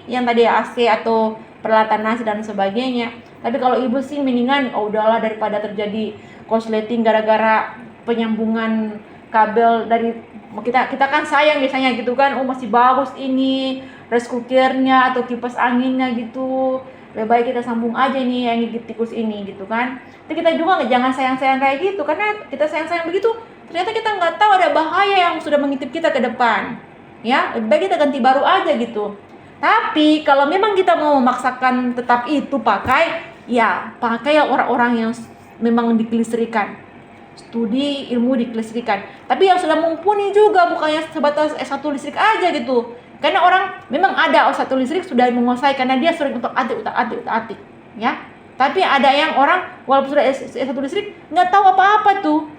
yang tadi AC atau peralatan nasi dan sebagainya. Tapi kalau ibu sih mendingan udahlah daripada terjadi korsleting gara-gara penyambungan kabel dari kita kan sayang biasanya gitu kan. Masih bagus ini rice cookernya atau kipas anginnya gitu. Lebih baik kita sambung aja nih yang gigit tikus ini gitu kan. Tapi kita juga jangan sayang-sayang kayak gitu, karena kita sayang-sayang begitu ternyata kita nggak tahu ada bahaya yang sudah mengintip kita ke depan. Ya, lebih baik kita ganti baru aja gitu. Tapi kalau memang kita mau memaksakan tetap itu pakai orang-orang yang memang dikelistrikan, studi ilmu dikelistrikan, tapi yang sudah mumpuni juga, bukannya sebatas S1 listrik aja gitu. Karena orang memang ada S1 listrik sudah menguasai karena dia sering utak-atik ya. Tapi ada yang orang walaupun sudah S1 listrik nggak tahu apa-apa tuh.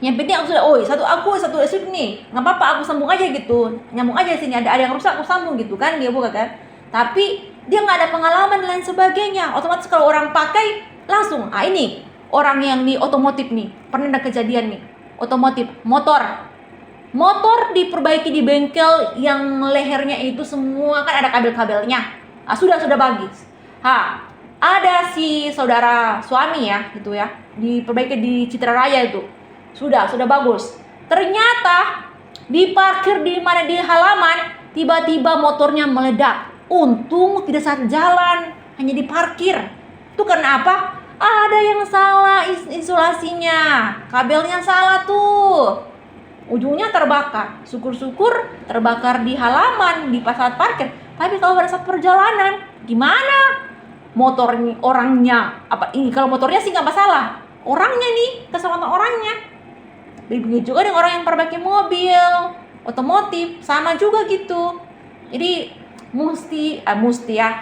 Yang penting aku sudah satu listrik nih, nggak apa-apa aku sambung aja gitu, nyambung aja sini, ada yang rusak aku sambung gitu kan, dia buka kan. Tapi dia nggak ada pengalaman dan lain sebagainya. Otomatis kalau orang pakai langsung, ini orang yang di otomotif nih, pernah ada kejadian nih, otomotif, motor diperbaiki di bengkel yang lehernya itu semua kan ada kabel-kabelnya. Sudah bagus. Ada si saudara suami ya, gitu ya, diperbaiki di Citra Raya itu. Sudah bagus. Ternyata diparkir di halaman, tiba-tiba motornya meledak. Untung tidak saat jalan, hanya diparkir. Itu karena apa? Ada yang salah insulasinya, kabelnya salah tuh. Ujungnya terbakar. Syukur-syukur terbakar di halaman, di saat parkir. Tapi kalau pada saat perjalanan, gimana? Motornya, orangnya, kalau motornya sih nggak masalah. Orangnya nih, keselamatan orangnya. Begitu juga dengan orang yang perbaiki mobil, otomotif, sama juga gitu. Jadi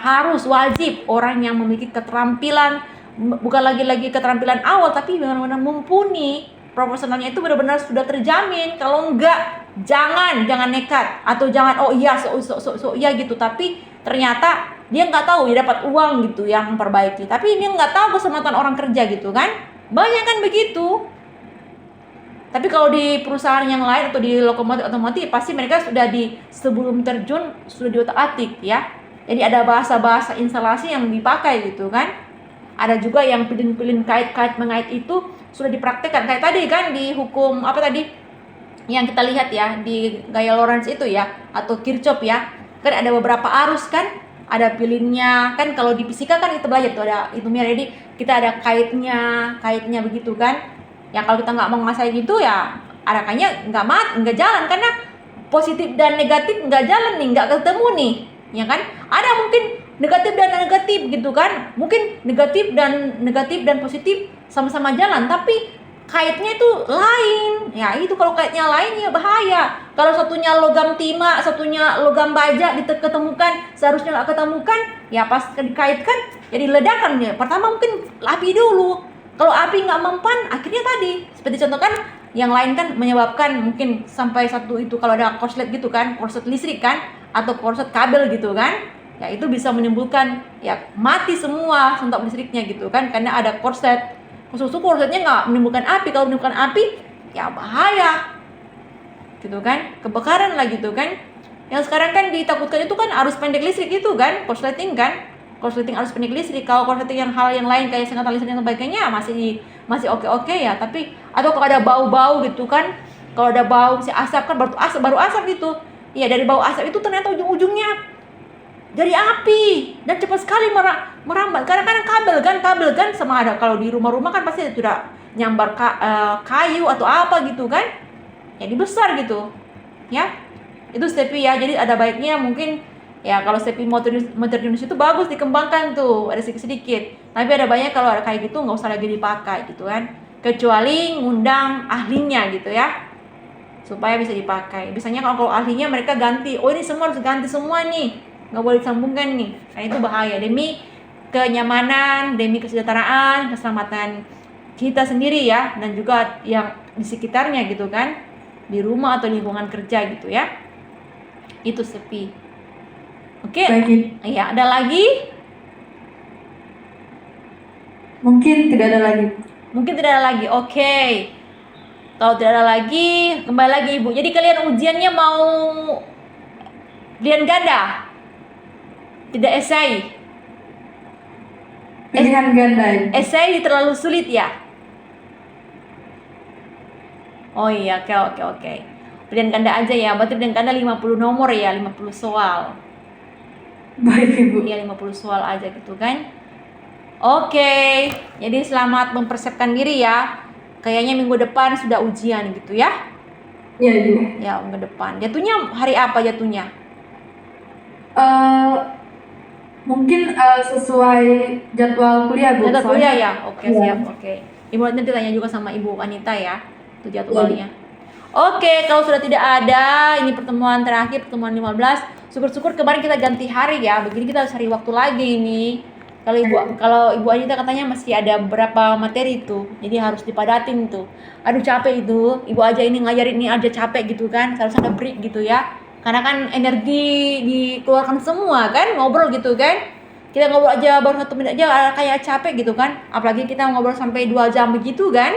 harus wajib orang yang memiliki keterampilan, bukan lagi keterampilan awal, tapi benar-benar mumpuni. Profesionalnya itu benar-benar sudah terjamin. Kalau enggak, jangan nekat atau jangan iya gitu. Tapi ternyata dia nggak tahu, dia dapat uang gitu yang memperbaiki. Tapi dia nggak tahu keselamatan orang kerja gitu kan. Banyak kan begitu. Tapi kalau di perusahaan yang lain atau di lokomotif otomotif, pasti mereka sudah sebelum terjun sudah diotak-atik ya. Jadi ada bahasa-bahasa instalasi yang dipakai gitu kan. Ada juga yang pilin-pilin kait-kait mengait itu sudah dipraktekkan. Kayak tadi kan di hukum yang kita lihat ya di gaya Lorentz itu ya, atau Kirchhoff ya, kan ada beberapa arus kan, ada pilinnya kan. Kalau di fisika kan kita belajar tuh ada itu mirip, jadi kita ada kaitnya begitu kan. Ya kalau kita nggak menguasai gitu ya arakannya nggak jalan, karena positif dan negatif nggak jalan nih, nggak ketemu nih, ya kan. Ada mungkin negatif dan negatif gitu kan, mungkin negatif dan positif sama-sama jalan, tapi kaitnya itu lain. Ya itu kalau kaitnya lain ya bahaya. Kalau satunya logam timah, satunya logam baja diketemukan, seharusnya nggak ketemukan, ya pas dikaitkan jadi ledakan ya. Pertama mungkin api dulu. Kalau api nggak mempan, akhirnya tadi seperti contoh kan, yang lain kan menyebabkan mungkin sampai satu itu kalau ada korslet gitu kan, korslet listrik kan, atau korslet kabel gitu kan, ya itu bisa menimbulkan ya mati semua sentap listriknya gitu kan, karena ada korslet. Korsetnya nggak menimbulkan api. Kalau menimbulkan api ya bahaya gitu kan, kebakaran lah gitu kan. Yang sekarang kan ditakutkan itu kan arus pendek listrik itu kan, korsleting kan, korsleting arus pendek listrik. Kalau korsleting yang hal yang lain kayak sengatan listrik dan sebagainya masih oke ya. Tapi atau kalau ada bau-bau gitu kan, kalau ada bau si asap kan, baru asap gitu ya, dari bau asap itu ternyata ujung-ujungnya jadi api dan cepat sekali merambat. Karena kabel kan sama ada, kalau di rumah-rumah kan pasti sudah nyambar kayu atau apa gitu kan, jadi besar gitu ya. Itu STEPI ya. Jadi ada baiknya mungkin ya, kalau STEPI modernius itu bagus dikembangkan tuh, ada sedikit-sedikit. Tapi ada banyak kalau ada kayak gitu nggak usah lagi dipakai gitu kan, kecuali ngundang ahlinya gitu ya, supaya bisa dipakai. Biasanya kalau ahlinya mereka ganti, oh ini semua harus ganti semua nih, nggak boleh disambungkan nih. Nah itu bahaya, demi kenyamanan, demi kesejahteraan, keselamatan kita sendiri ya, dan juga yang di sekitarnya gitu kan, di rumah atau lingkungan kerja gitu ya. Itu sepi. Oke. Ya, ada lagi? Mungkin tidak ada lagi. Oke. Kalau tidak ada lagi, kembali lagi Ibu. Jadi kalian ujiannya mau pilihan ganda? Tidak esai? Pilihan ganda. Esai terlalu sulit ya? Oh iya, oke. Pilihan ganda aja ya. Berarti pilihan ganda 50 nomor ya, 50 soal. Baik Ibu. Iya, 50 soal aja gitu kan. Oke. Jadi selamat mempersiapkan diri ya. Kayaknya minggu depan sudah ujian gitu ya. Iya Ibu. Ya, minggu depan. Jatuhnya hari apa jatuhnya? Mungkin sesuai jadwal kuliah Bu. Jadwal kuliah ya? Oke, ya. siap, oke. Ibu nanti tanya juga sama Ibu Anita ya, itu jadwalnya. Oke, kalau sudah tidak ada, ini pertemuan terakhir, pertemuan 15. Syukur-syukur kemarin kita ganti hari ya, begini kita harus cari waktu lagi ini. Kalau Ibu Anita katanya masih ada beberapa materi itu, jadi harus dipadatin tuh. Aduh capek itu, Ibu aja ini ngajarin ini aja capek gitu kan, harus ada break gitu ya. Karena kan energi dikeluarkan semua kan, ngobrol gitu kan. Kita ngobrol aja baru 1 menit aja kayak capek gitu kan. Apalagi kita ngobrol sampai 2 jam begitu kan.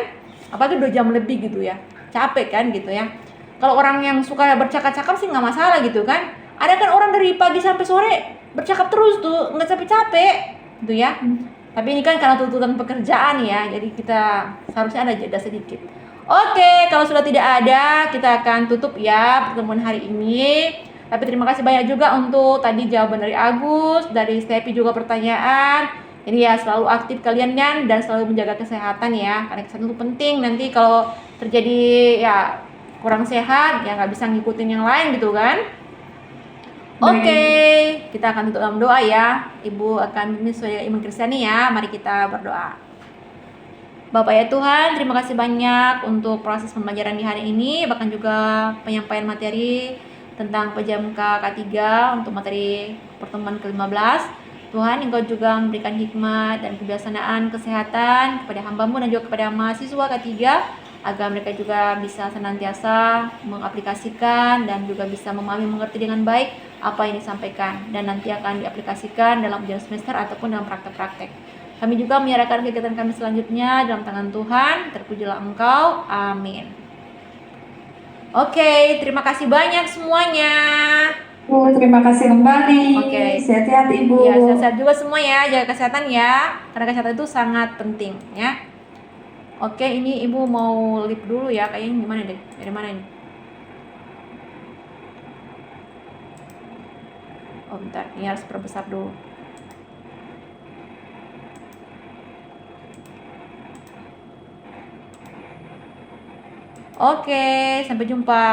Apalagi 2 jam lebih gitu ya. Capek kan gitu ya. Kalau orang yang suka bercakap-cakap sih nggak masalah gitu kan. Ada kan orang dari pagi sampai sore bercakap terus tuh, nggak capek-capek gitu ya. Tapi ini kan karena tuntutan pekerjaan ya, jadi kita seharusnya ada jeda sedikit. Oke, kalau sudah tidak ada, kita akan tutup ya pertemuan hari ini. Tapi terima kasih banyak juga untuk tadi jawaban dari Agus, dari Stepi juga pertanyaan. Jadi ya selalu aktif kalian kan, dan selalu menjaga kesehatan ya, karena kesehatan itu penting. Nanti kalau terjadi ya kurang sehat, ya nggak bisa ngikutin yang lain gitu kan. Oke, kita akan tutup dalam doa ya. Ibu akan memimpin sesuai iman Kristiani ya. Mari kita berdoa. Bapak ya Tuhan, terima kasih banyak untuk proses pembelajaran di hari ini, bahkan juga penyampaian materi tentang PJMK K3 untuk materi pertemuan ke-15. Tuhan, Engkau juga memberikan hikmat dan kebijaksanaan kesehatan kepada hamba-Mu dan juga kepada mahasiswa K3, agar mereka juga bisa senantiasa mengaplikasikan dan juga bisa memahami mengerti dengan baik apa yang disampaikan, dan nanti akan diaplikasikan dalam ujian semester ataupun dalam praktek-praktek. Kami juga menyerahkan kegiatan kami selanjutnya dalam tangan Tuhan. Terpujilah Engkau. Amin. Oke, terima kasih banyak semuanya. Terima kasih kembali. Oke. Sehat-sehat Ibu. Ya, sehat-sehat juga semua ya. Jaga kesehatan ya. Karena kesehatan itu sangat penting ya. Oke, ini Ibu mau lip dulu ya. Kayaknya gimana deh? Dari mana ini? Oh bentar, ini harus perbesar dulu. Oke, sampai jumpa.